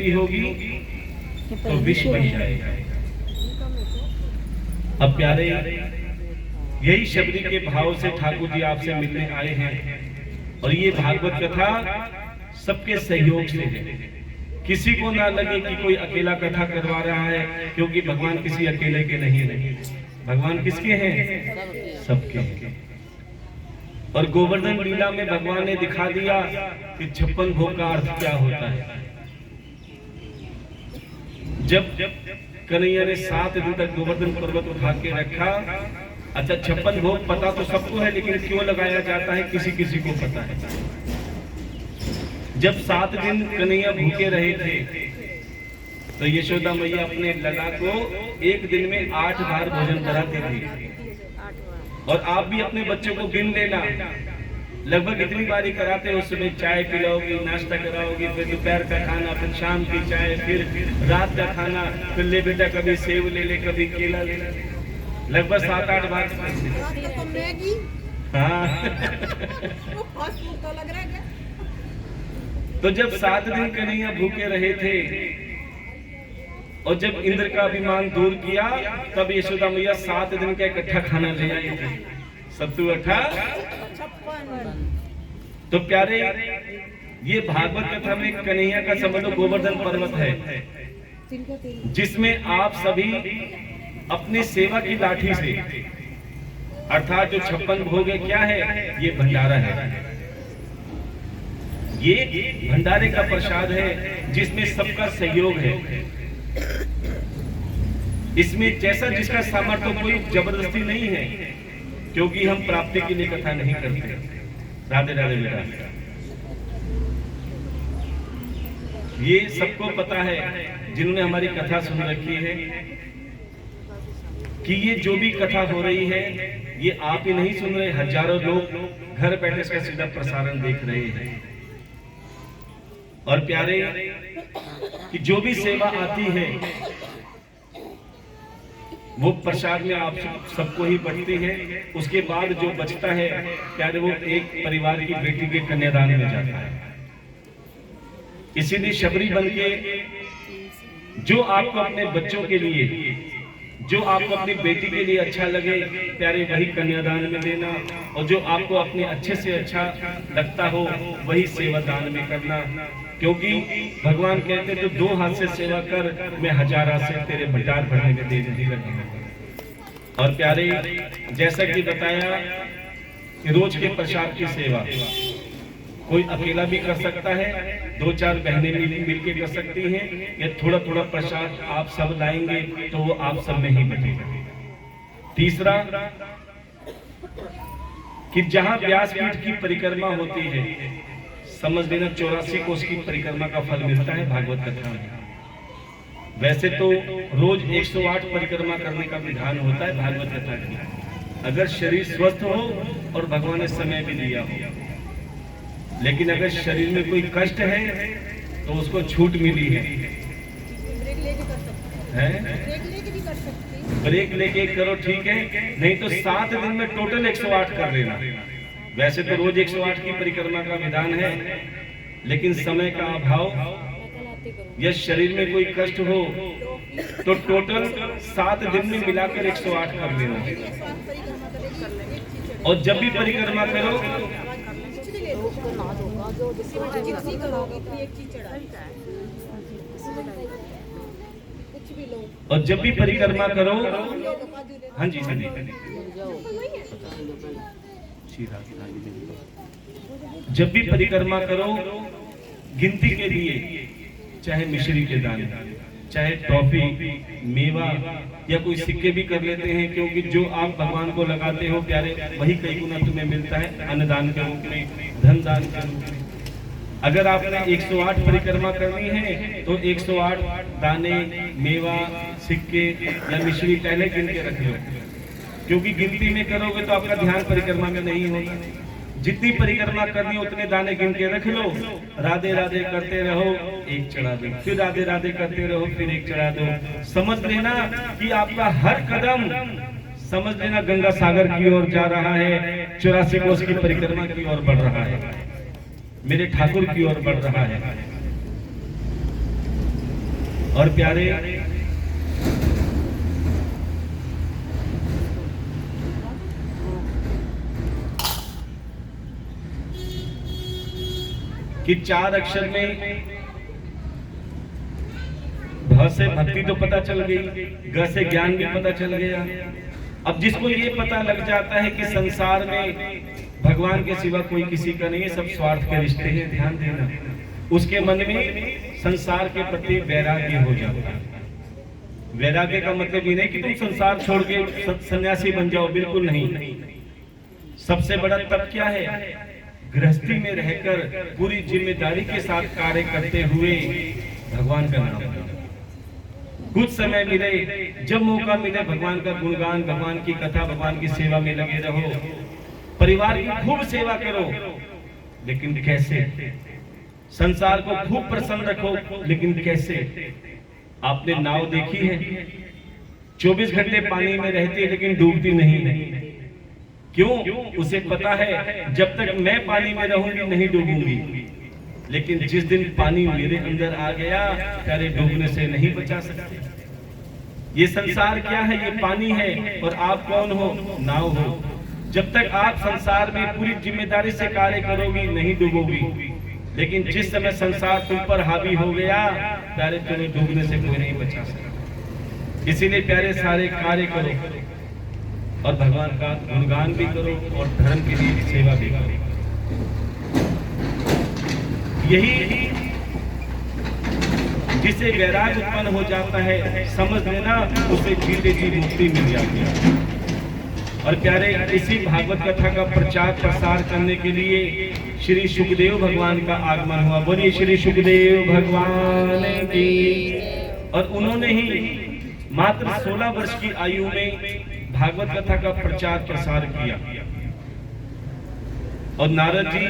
गिनती होगी तो विश्व बन जाएगा। अब प्यारे, यही शबरी के भाव से ठाकुर जी आपसे मिलने आए हैं और ये भागवत कथा सबके सहयोग से है। किसी को ना लगे कि कोई अकेला कथा करवा रहा है, क्योंकि भगवान किसी अकेले के नहीं है। भगवान किसके हैं? सबके। और गोवर्धन लीला में भगवान ने दिखा दिया कि 56 भोग का अर्थ क्या होता है। जब कन्हैया ने 7 दिन तक गोवर्धन पर्वत उठा के रखा, अच्छा 56 भोग पता तो सबको है, लेकिन क्यों लगाया जाता है किसी किसी को पता है। जब 7 दिन कन्हैया भूखे रहे थे तो यशोदा मैया अपने लला को एक दिन में 8 बार भोजन कराती थी। और आप भी अपने बच्चों को गिन लेना, लगभग इतनी बारी कराते हो। सुबह चाय पिलाओगी, नाश्ता कराओगी, फिर दोपहर का खाना, फिर शाम की चाय, फिर रात का खाना, फिर ले बेटा कभी सेब ले ले, कभी केला ले ले, लगभग 7-8 बार। तो जब 7 दिन कन्हैया भूखे रहे थे और जब इंद्र का अभिमान दूर किया, तब यशोदा मैया 7 दिन का इकट्ठा खाना ले आई थी, 57। तो प्यारे, ये भागवत कथा में कन्हैया का संबंध गोवर्धन पर्वत है, जिसमें आप सभी अपनी सेवा की लाठी से, अर्थात जो 56 भोग है, क्या है? ये भंडारा है। ये भंडारे का प्रसाद है जिसमें सबका सहयोग है। इसमें जैसा जिसका सामर्थ्य, कोई जबरदस्ती नहीं है, क्योंकि हम प्राप्ति के लिए कथा नहीं करते। राधे राधे बेटा, ये सबको पता है जिन्होंने हमारी कथा सुन रखी है कि ये जो भी कथा हो रही है, ये आप ही नहीं सुन रहे, हजारों लोग घर बैठे इसका सीधा प्रसारण देख रहे हैं। और प्यारे, कि जो भी सेवा आती है वो प्रसाद में आप सबको ही बचती है। उसके बाद जो बचता है प्यारे, वो एक परिवार की बेटी के कन्यादान में जाता है। इसीलिए शबरी बन के जो आपको अपने बच्चों के लिए, जो आपको अपनी बेटी के लिए अच्छा लगे प्यारे, वही कन्यादान में देना, और जो आपको अपने अच्छे से अच्छा लगता हो वही सेवादान में करना। क्योंकि भगवान कहते तो 2 हाथ से सेवा कर, मैं 1000 हाथ से तेरे भंडार भरने में दे दूंगा। और प्यारे, जैसा कि बताया कि रोज के प्रसाद की सेवा कोई अकेला भी कर सकता है, 2-4 बहनें मिलकर कर सकती हैं, या थोड़ा थोड़ा प्रसाद आप सब लाएंगे तो वो आप सब में ही बटेगा। तीसरा, कि जहां व्यासपीठ की परिक्रमा होती है, समझ लेना 84 कोस की परिक्रमा का फल मिलता है भागवत कथा में। वैसे तो रोज 108 परिक्रमा करने का विधान होता है भागवत कथा की, अगर शरीर स्वस्थ हो और भगवान ने समय भी दिया हो। लेकिन अगर शरीर में कोई कष्ट है तो उसको छूट मिली है, ब्रेक लेके करो, ठीक है, नहीं तो 7 दिन में टोटल 108 कर लेना। वैसे तो रोज 108 की परिक्रमा का विधान है, लेकिन समय का अभाव या शरीर में कोई कष्ट हो तो टोटल 7 दिन में मिलाकर 108 कर लेना। और जब भी परिक्रमा करो, और जब भी परिक्रमा करो, हाँ जी हाँ जी, जब भी परिक्रमा करो, गिनती के लिए चाहे मिश्री के दाने, चाहे टॉफी, मेवा या कोई सिक्के भी कर लेते हैं, क्योंकि जो आप भगवान को लगाते हो प्यारे, वही कई गुना तुम्हें मिलता है अन्नदान के रूप में, धन दान के रूप में। अगर आपने 108 परिक्रमा करनी है तो 108 दाने, मेवा, सिक्के या मिश्री पहले गिन के रख लो, क्योंकि गिनती में करोगे तो आपका ध्यान परिक्रमा में नहीं होगा। जितनी परिक्रमा करनी उतने दाने गिन के रख लो, राधे राधे करते रहो, एक चढ़ा दो, फिर राधे राधे करते रहो, फिर एक चढ़ा दो। समझ लेना कि आपका हर कदम, समझ लेना गंगा सागर की ओर जा रहा है, 84 कोस की परिक्रमा की ओर बढ़ रहा है, मेरे ठाकुर की ओर बढ़ रहा है। और प्यारे कि 4 अक्षर में भ से भक्ति तो पता चल गई, ग से ज्ञान भी पता चल गया। अब जिसको ये पता लग जाता है कि संसार में भगवान के सिवा कोई किसी का नहीं है, सब स्वार्थ के रिश्ते हैं, ध्यान देना, उसके मन में संसार के प्रति वैराग्य हो जाता है। वैराग्य का मतलब ये नहीं कि तुम संसार छोड़ के सन्यासी बन जाओ, बिल्कुल नहीं। सबसे बड़ा तप क्या है? गृहस्थी में रहकर पूरी जिम्मेदारी के साथ कार्य करते हुए भगवान का नाम लो। कुछ समय मिले, जब मौका मिले भगवान का गुणगान, भगवान की कथा, भगवान की सेवा में लगे रहो। परिवार की खूब सेवा करो, लेकिन कैसे? संसार को खूब प्रसन्न रखो, लेकिन कैसे? आपने नाव देखी है, 24 घंटे पानी में रहती है लेकिन डूबती नहीं। क्यों? उसे पता है जब तक मैं पानी में रहूंगी नहीं डूबूंगी, लेकिन जिस दिन पानी मेरे अंदर आ गया, प्यारे, डूबने से नहीं बचा सकते। ये संसार क्या है? ये पानी है और आप कौन हो? नाव हो। जब तक आप संसार में पूरी जिम्मेदारी से कार्य करोगी नहीं डूबोगी, लेकिन जिस समय संसार तुम पर हावी हो गया, प्यारे, तुम्हें डूबने से कोई नहीं बचा सकता। इसीलिए प्यारे सारे कार्य करो और भगवान का गुणगान भी करो और धर्म के लिए सेवा भी करो। यही जिसे वैराग्य उत्पन्न हो जाता है, समझ लेना उसे जीते जी मुक्ति मिल जाती है। और प्यारे, इसी भागवत कथा का प्रचार प्रसार करने के लिए श्री सुखदेव भगवान का आगमन हुआ। बोलिए श्री सुखदेव भगवान की। और उन्होंने ही मात्र 16 वर्ष की आयु में भागवत कथा का प्रचार प्रसार किया। और नारद जी,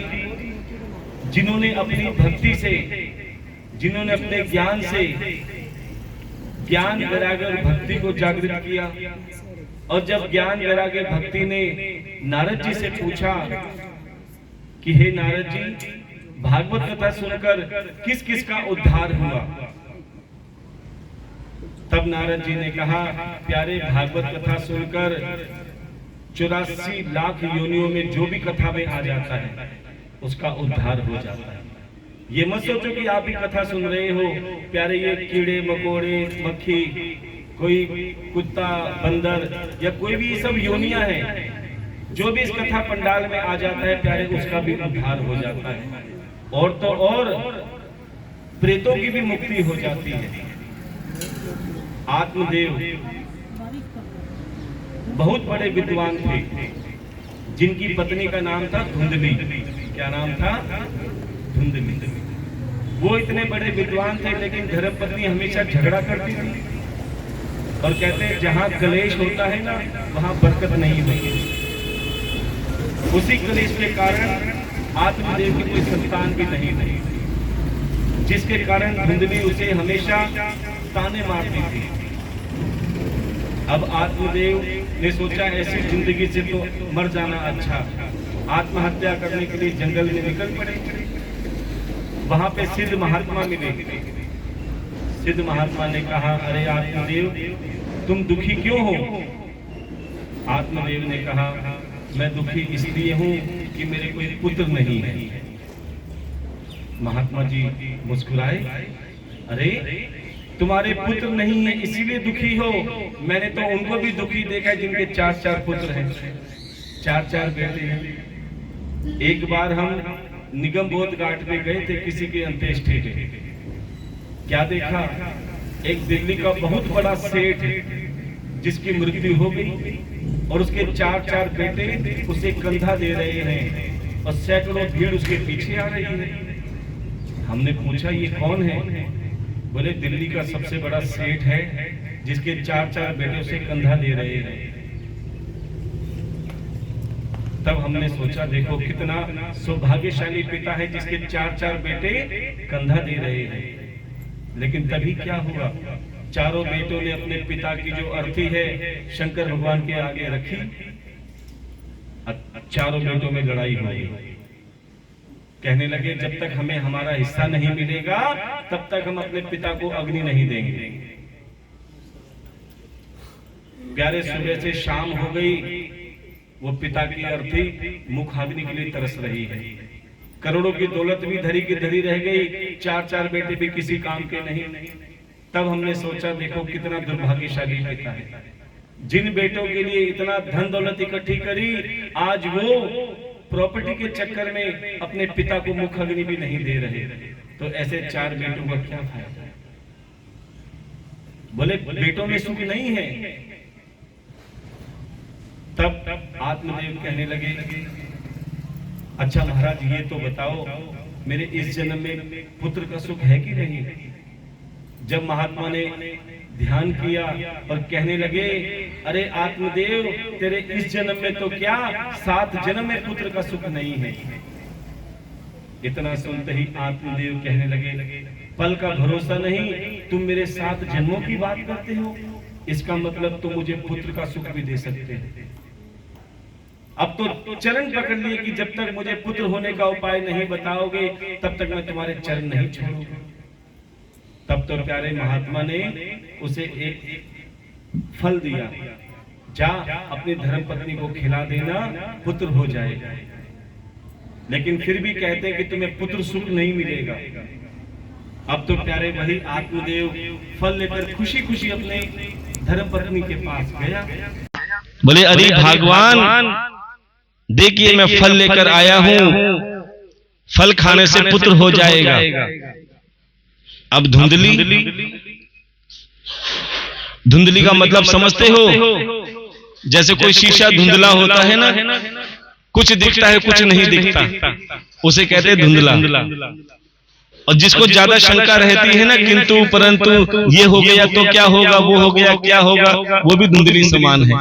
जिन्होंने अपनी भक्ति से, जिन्होंने अपने ज्ञान से ज्ञान वैराग्य भक्ति को जागृत किया, और जब ज्ञान वैराग्य भक्ति ने नारद जी से पूछा कि हे नारद जी, भागवत कथा सुनकर किस किस का उद्धार हुआ, तब नारद जी ने कहा, प्यारे, भागवत कथा सुनकर 84 लाख योनियों में जो भी कथा में आ जाता है उसका उद्धार हो जाता है। ये मत सोचो कि आप ही कथा सुन रहे हो, प्यारे, ये कीड़े मकोड़े, मक्खी, कोई कुत्ता, बंदर या कोई भी सब योनियां हैं, जो भी इस कथा पंडाल में आ जाता है, प्यारे, उसका भी उद्धार हो जाता है। और तो और प्रेतों की भी मुक्ति हो जाती है। आत्मदेव बहुत बड़े विद्वान थे, जिनकी पत्नी का नाम था धुंधली। क्या नाम था? धुंधली। वो इतने बड़े विद्वान थे, लेकिन धर्मपत्नी हमेशा झगड़ा करती थी और कहते हैं जहां कलेश होता है ना, वहां बरकत नहीं होती। उसी कलेश के कारण आत्मदेव की कोई संतान भी नहीं थी, जिसके कारण धुंधली उसे हमेशा ताने मारती थी। अब आत्मदेव ने सोचा ऐसी जिंदगी से तो मर जाना अच्छा। आत्महत्या करने के लिए जंगल में निकल पड़े। वहां पे सिद्ध महात्मा मिले। सिद्ध महात्मा ने कहा, अरे आत्मदेव, तुम दुखी क्यों हो? आत्मदेव ने कहा, मैं दुखी इसलिए हूं कि मेरे कोई पुत्र नहीं है। महात्मा जी मुस्कुराए, अरे तुम्हारे पुत्र नहीं है इसीलिए दुखी हो? मैंने तो उनको भी दुखी देखा है जिनके 4-4 पुत्र हैं, 4-4 बेटे हैं। एक बार हम निगम बोध घाट पे गए थे किसी के अंत्येष्टि पे। क्या देखा? एक दिल्ली का बहुत बड़ा सेठ जिसकी मृत्यु हो गई और उसके 4-4 बेटे उसे कंधा दे रहे हैं और सैकड़ों भीड़ उसके पीछे आ रही है। हमने पूछा, ये कौन है? बोले, दिल्ली का सबसे बड़ा सेठ है जिसके 4-4 बेटे उसे कंधा दे रहे हैं। तब हमने सोचा, देखो कितना सौभाग्यशाली पिता है जिसके 4-4 बेटे कंधा दे रहे हैं। लेकिन तभी क्या हुआ? चारों बेटों ने अपने पिता की जो अर्थी है शंकर भगवान के आगे रखी। चारों बेटों में लड़ाई हो गई। कहने लगे जब तक हमें हमारा हिस्सा नहीं मिलेगा तब तक हम अपने पिता को अग्नि नहीं देंगे। प्यारे, सुबह से शाम हो गई, वो पिता की अर्थी मुखाग्नि के लिए तरस रही है। करोड़ों की दौलत भी धरी की धरी रह गई, 4 बेटे भी किसी काम के नहीं। तब हमने सोचा देखो कितना दुर्भाग्यशाली पिता है, जिन बेटों के लिए इतना धन दौलत इकट्ठी करी, आज वो प्रॉपर्टी के चक्कर में अपने पिता को मुखाग्नि भी नहीं दे रहे। तो ऐसे 4 बेटों का क्या फायदा? बोले बेटों में सुख नहीं है। तब आत्मदेव कहने लगे अच्छा महाराज ये तो बताओ मेरे इस जन्म में पुत्र का सुख है कि नहीं? जब महात्मा ने ध्यान किया और कहने लगे अरे आत्मदेव तेरे इस जन्म में तो क्या 7 जन्म में पुत्र का सुख नहीं है। इतना सुनते ही आत्मदेव कहने लगे पल का भरोसा नहीं, तुम मेरे 7 जन्मों की बात करते हो, इसका मतलब तुम मुझे पुत्र का सुख भी दे सकते हैं। अब तो चरण पकड़ लिए कि जब तक मुझे पुत्र होने का उपाय नहीं बताओगे तब तक मैं तुम्हारे चरण नहीं छोड़ूंगा। तब तो प्यारे महात्मा ने उसे एक फल दिया, जा अपनी धर्मपत्नी को खिला देना, पुत्र हो जाएगा। लेकिन फिर भी कहते हैं कि तुम्हें पुत्र सुख नहीं मिलेगा। अब तो प्यारे वही आत्मदेव फल लेकर खुशी खुशी अपने धर्मपत्नी के पास गया। बोले अरे भगवान देखिए मैं फल लेकर आया हूं, फल खाने से पुत्र हो जाएगा। अब धुंधली का मतलब समझते हो? जैसे कोई शीशा धुंधला होता है ना, कुछ दिखता है कुछ नहीं दिखता, उसे कहते हैं धुंधला। और जिसको ज्यादा शंका रहती है ना किंतु परंतु ये हो गया तो क्या होगा, वो हो गया क्या होगा, वो भी धुंधली समान है।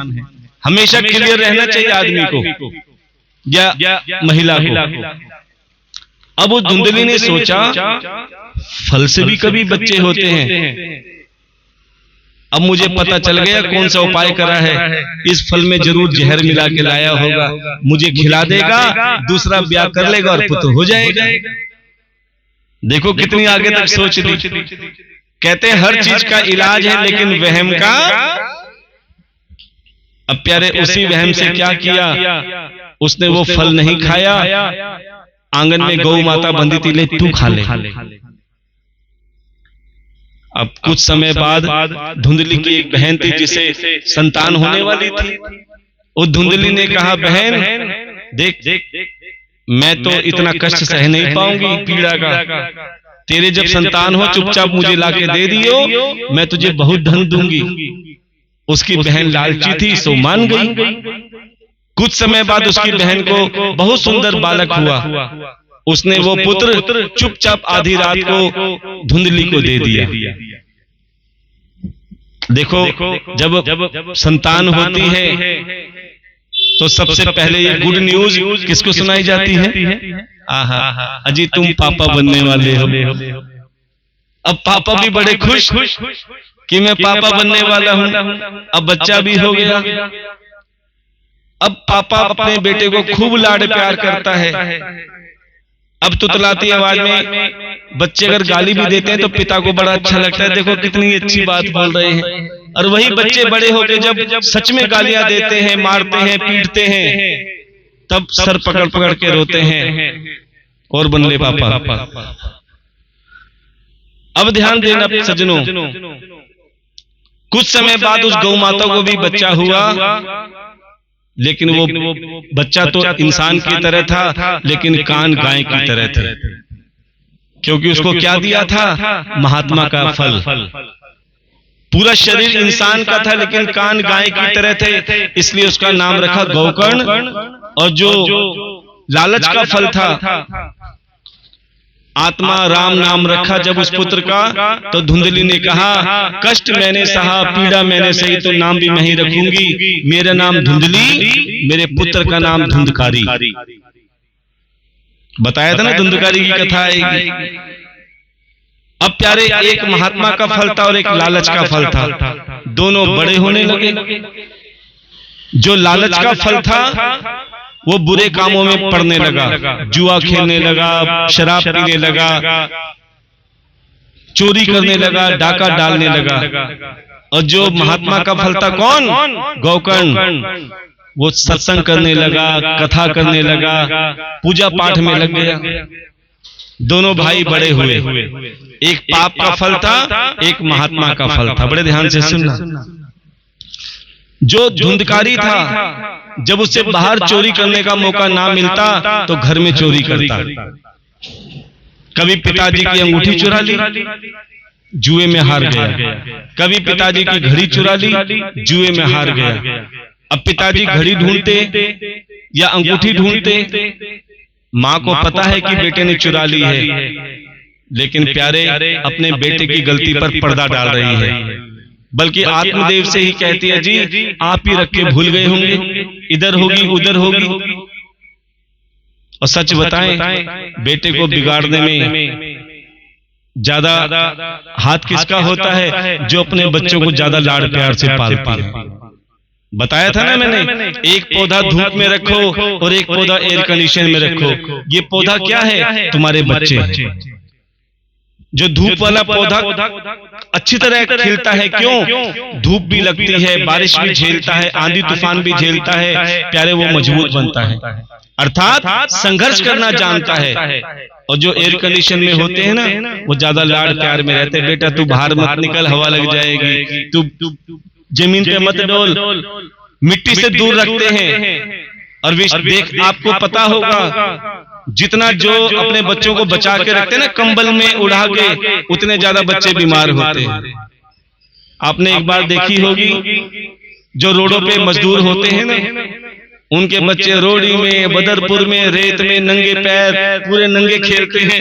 हमेशा क्लियर रहना चाहिए आदमी को या महिला को। अब उस धुंधली ने सोचा फल से भी कभी बच्चे होते हैं, अब मुझे पता चल गया कौन सा उपाय करा है, इस फल में जरूर जहर मिला के लाया होगा, मुझे खिला देगा, दूसरा ब्याह कर लेगा और पुत्र हो जाएगा। देखो कितनी आगे तक सोच ली। कहते हैं हर चीज का इलाज है लेकिन वहम का। अब प्यारे उसी वहम से क्या किया, उसने वो फल नहीं खाया, आंगन में गौ माता बंधी थी, ले तू खा ले। अब कुछ समय बाद धुंधली की एक बहन थी जिसे संतान होने वाली थी। उस धुंधली ने कहा बहन देख मैं तो इतना कष्ट सह नहीं पाऊंगी पीड़ा का, तेरे जब संतान हो चुपचाप मुझे लाके दे दियो, मैं तुझे बहुत धन दूंगी। उसकी बहन लालची थी सो मान गई। कुछ समय बाद उसकी बहन को बहुत सुंदर बालक हुआ, उसने वो पुत्र चुपचाप आधी रात को धुंधली को दे दिया। देखो जब संतान होती है तो सबसे पहले ये गुड न्यूज किसको सुनाई जाती है? आहा अजी तुम पापा बनने वाले हो। अब पापा भी बड़े खुश कि मैं पापा बनने वाला हूं, अब बच्चा भी हो गया। अब पापा अपने बेटे को खूब लाड प्यार करता है। अब तुतलाती आवाज में बच्चे अगर गाली भी देते हैं तो पिता को बड़ा अच्छा लगता है, देखो कितनी अच्छी बात बोल रहे हैं। और वही बच्चे बड़े होकर जब सच में गालियां देते हैं, मारते हैं, पीटते हैं, तब सर पकड़ पकड़ के रोते हैं और बन ले पापा। अब ध्यान देना सज्जनों, कुछ समय बाद उस गौ माता को भी बच्चा हुआ, लेकिन वो बच्चा तो इंसान की तरह था लेकिन कान गाय की तरह थे, क्योंकि उसको क्या दिया था? महात्मा का फल। पूरा शरीर इंसान का था लेकिन कान गाय की तरह थे, इसलिए उसका नाम रखा गौकर्ण। और जो लालच का फल था आत्मा राम नाम रखा जब उस पुत्र का, तो धुंधली ने कहा कष्ट मैंने सहा, पीड़ा मैंने सही, तो नाम भी मैं ही रखूंगी, मेरा नाम धुंधली, मेरे पुत्र का नाम धुंधकारी। बताया था ना धुंधकारी की कथा आएगी। अब प्यारे एक महात्मा का फल था और एक लालच का फल था, दोनों बड़े होने लगे। जो लालच का फल था वो बुरे कामों में पड़ने लगा, जुआ खेलने लगा, शराब पीने लगा, चोरी करने लगा, डाका डालने लगा। और जो महात्मा का फल था कौन? गौकर्ण। वो सत्संग करने लगा, कथा करने लगा, पूजा पाठ में लग गया। दोनों भाई बड़े हुए, एक पाप का फल था, एक महात्मा का फल था। बड़े ध्यान से सुनना। जो धुंधकारी था, जब उससे बाहर चोरी करने का मौका ना मिलता तो घर में चोरी करता। कभी पिताजी की अंगूठी चुरा ली, जुए में हार गया। कभी पिताजी की घड़ी चुरा ली, जुए में हार गया। अब पिताजी घड़ी ढूंढते या अंगूठी ढूंढते, मां को पता है कि बेटे ने चुरा ली है, लेकिन प्यारे अपने बेटे की गलती पर पर्दा डाल रही है। बल्कि आत्मदेव से ही कहती है, जी आप ही रख के भूल गए होंगे, इधर होगी उधर होगी। और सच बताएं, बेटे को बिगाड़ने में ज्यादा हाथ किसका होता है? जो अपने बच्चों को ज्यादा लाड़ प्यार से पालती है। बताया था ना मैंने, एक पौधा धूप में रखो और एक पौधा एयर कंडीशन में रखो। ये पौधा क्या है? तुम्हारे बच्चे। जो धूप वाला पौधा अच्छी तरह खिलता है, क्यों? धूप भी लगती है, बारिश भी झेलता है, आंधी तूफान भी झेलता है, प्यारे वो मजबूत बनता है, अर्थात संघर्ष करना जानता है। और जो एयर कंडीशन में होते हैं ना, वो ज्यादा लाड़ प्यार में रहते हैं। बेटा तू बाहर मत निकल, हवा लग जाएगी, तू जमीन पे मत डोल, मिट्टी से दूर रखते हैं। और देख, आपको पता होगा, जितना जो अपने बच्चों को बचा के रखते हैं ना, कंबल में उड़ा के, उतने ज्यादा बच्चे बीमार होते हैं। आपने एक बार देखी होगी, जो रोडों पे मजदूर होते हैं ना, उनके बच्चे रोड़ी में, बदरपुर में, रेत में नंगे पैर पूरे नंगे खेलते हैं।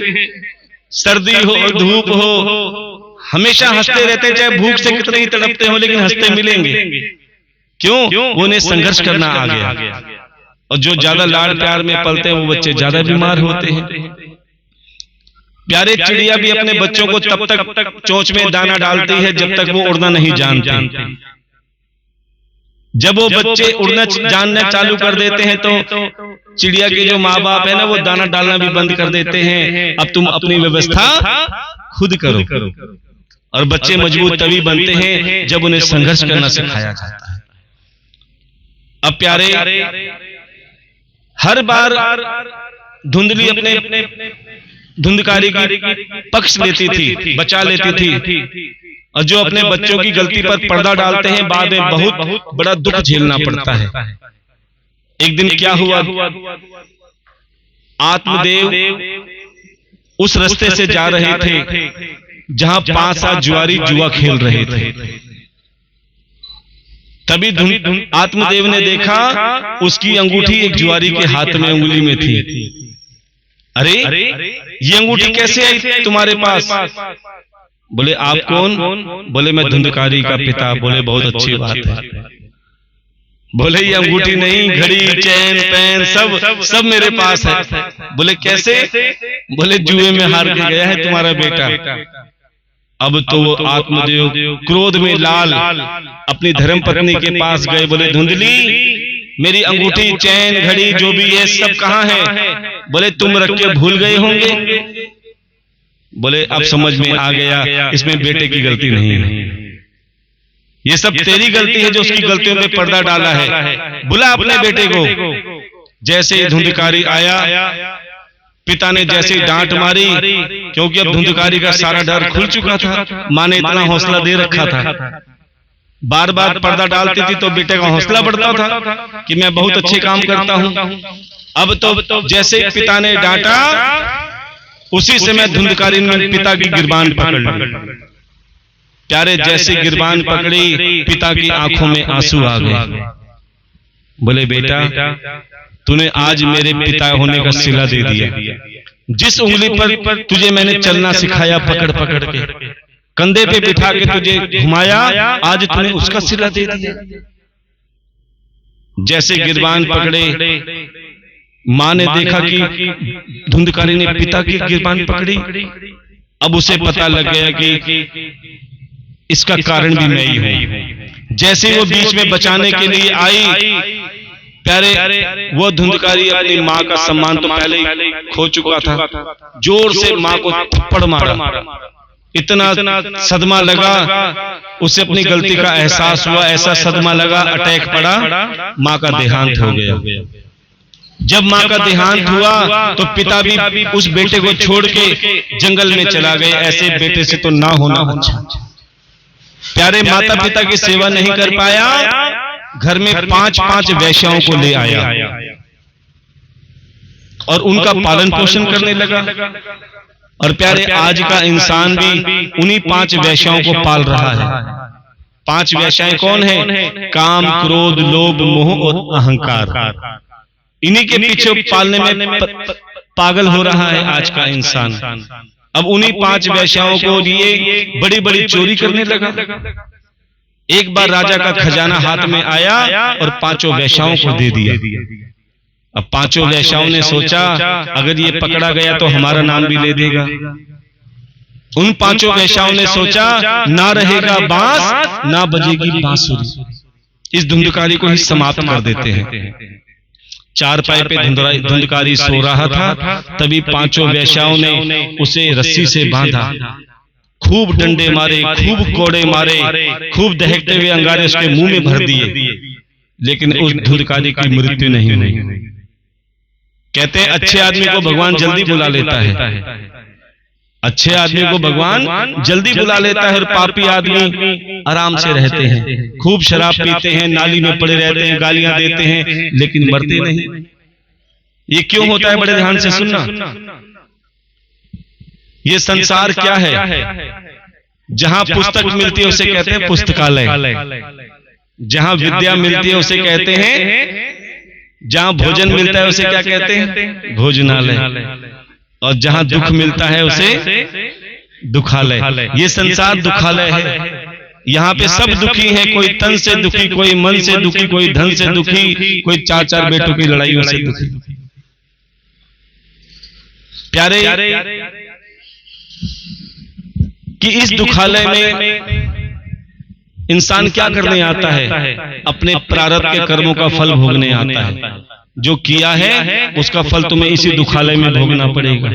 सर्दी हो धूप हो, हमेशा हंसते रहते हैं, चाहे भूख से कितने ही तड़पते हो, लेकिन हंसते मिलेंगे। क्यों? उन्हें संघर्ष करना आ गया। और जो ज्यादा लाड़ प्यार में पलते हैं, वो बच्चे ज्यादा बीमार होते हैं। प्यारे चिड़िया भी अपने बच्चों को तब तक चोंच में दाना डालती है जब तक वो उड़ना नहीं जानते। जब वो बच्चे उड़ना जानना चालू कर देते हैं तो चिड़िया के जो माँ बाप है ना, वो दाना डालना भी बंद कर देते हैं। अब तुम अपनी व्यवस्था खुद करो। और बच्चे मजबूत तभी बनते हैं जब उन्हें संघर्ष करना सिखाया जाता है। अब प्यारे, हर बार धुंधली अपने धुंधकारी की पक्ष लेती थी, बचा लेती थी। और जो अपने बच्चों की गलती पर पर्दा डालते हैं, बाद में बहुत बड़ा दुख झेलना पड़ता है। एक दिन क्या हुआ, आत्मदेव उस रास्ते से जा रहे थे जहां 5-7 जुआरी जुआ खेल रहे थे। तभी आत्मदेव ने देखा, उसकी अंगूठी एक जुआरी के हाथ में उंगली में थी। अरे ये अंगूठी कैसे आई तुम्हारे पास? बोले आप कौन? बोले मैं धुंधकारी का पिता। बोले बहुत अच्छी बात है। बोले ये अंगूठी नहीं, घड़ी, चैन, पेन सब मेरे पास है। बोले कैसे? बोले जुए में हार के गया है तुम्हारा बेटा। अब तो वो आत्मदेव क्रोध में लाल अपनी धर्मपत्नी के पास गए। बोले धुंधली, मेरी अंगूठी, चैन, घड़ी जो भी है सब कहाँ है? बोले तुम रख के भूल गए होंगे। बोले अब समझ में आ गया, इसमें बेटे की गलती नहीं है, ये सब तेरी गलती है जो उसकी गलतियों पे पर्दा डाला है। बुला अपने बेटे को। जैसे ही धुंधकारी आया, पिता ने जैसे डांट मारी, क्योंकि अब धुंधकारी का सारा डर खुल चुका था। मां ने इतना हौसला दे रखा था, बार बार पर्दा डालती थी तो बेटे का हौसला बढ़ता था कि मैं बहुत अच्छे काम करता हूं। अब तो जैसे पिता ने डांटा, उसी समय धुंधकारी ने पिता की गिरबान पकड़ ली। प्यारे जैसे गिरबान पकड़ी, पिता की आंखों में आंसू आ गए। बोले बेटा, तूने आज मेरे पिता होने का सिला दे दिया। जिस उंगली पर तुझे मैंने चलना सिखाया, पकड़ पकड़ के कंधे पे बिठा के तुझे घुमाया, आज तूने उसका सिला दे दिया। जैसे गिरबान पकड़े, मां ने देखा कि धुंधकारी ने पिता की गिरबान पकड़ी। अब उसे पता लग गया कि इसका कारण भी मैं ही हूं। जैसे वो बीच में बचाने के लिए आई, प्यारे वो धुंधकारी अपनी माँ का सम्मान तो पहले ही खो चुका था, जोर से माँ को थप्पड़ मारा, इतना सदमा लगा, उसे अपनी गलती का एहसास हुआ, ऐसा सदमा लगा, अटैक पड़ा, माँ का देहांत हो गया। जब माँ का देहांत हुआ तो पिता भी उस बेटे को छोड़ के जंगल में चला गए। ऐसे बेटे से तो ना होना अच्छा। प्यारे माता पिता की सेवा नहीं कर पाया, घर में 5-5 वेश्याओं को ले आया और उनका पालन पोषण करने लगा। और प्यारे आज का इंसान भी उन्हीं 5 वेश्याओं को पाल रहा है। 5 वेश्याएं कौन है? काम, क्रोध, लोभ, मोह और अहंकार। इन्हीं के पीछे पालने में पागल हो रहा है आज का इंसान। अब उन्हीं 5 वेश्याओं को लिए बड़ी बड़ी चोरी करने लगा। एक बार राजा का खजाना हाथ में आया और 5 वेश्याओं को दे दिया। अब 5 वेश्याओं ने सोचा अगर ये पकड़ा गया तो हमारा नाम भी ले देगा। उन 5 वेश्याओं ने सोचा ना रहेगा बांस ना बजेगी बांसुरी, इस धुंधकारी को ही समाप्त कर देते हैं। चारपाई पे धुंधकारी सो रहा था, तभी 5 वेश्याओं ने उसे रस्सी से बांधा, खूब डंडे मारे, खूब कोड़े मारे, खूब दहकते हुए अंगारे उसके मुंह में भर दिए, लेकिन उस धुंधकारी की मृत्यु नहीं हुई। कहते हैं अच्छे आदमी को भगवान जल्दी बुला लेता है, अच्छे आदमी को भगवान जल्दी बुला लेता है और पापी आदमी आराम से रहते हैं, खूब शराब पीते हैं, नाली में पड़े रहते हैं, गालियां देते हैं, लेकिन मरते नहीं। ये क्यों होता है? बड़े ध्यान से सुनना। ये संसार क्या है? जहां पुस्तक मिलती है उसे कहते हैं पुस्तकालय, जहां विद्या मिलती है उसे कहते हैं, जहां भोजन मिलता है उसे क्या कहते हैं? भोजनालय, और जहां दुख मिलता है उसे दुखालय। ये संसार दुखालय है। यहाँ पे सब दुखी है, कोई तन से दुखी, कोई मन से दुखी, कोई धन से दुखी, कोई 4-4 बेटों की लड़ाइयों से दुखी। प्यारे कि इस दुखालय में इंसान क्या करने आता है? अपने प्रारब्ध के कर्मों का फल भोगने आता है। जो किया है उसका फल तुम्हें इसी दुखालय में भोगना पड़ेगा।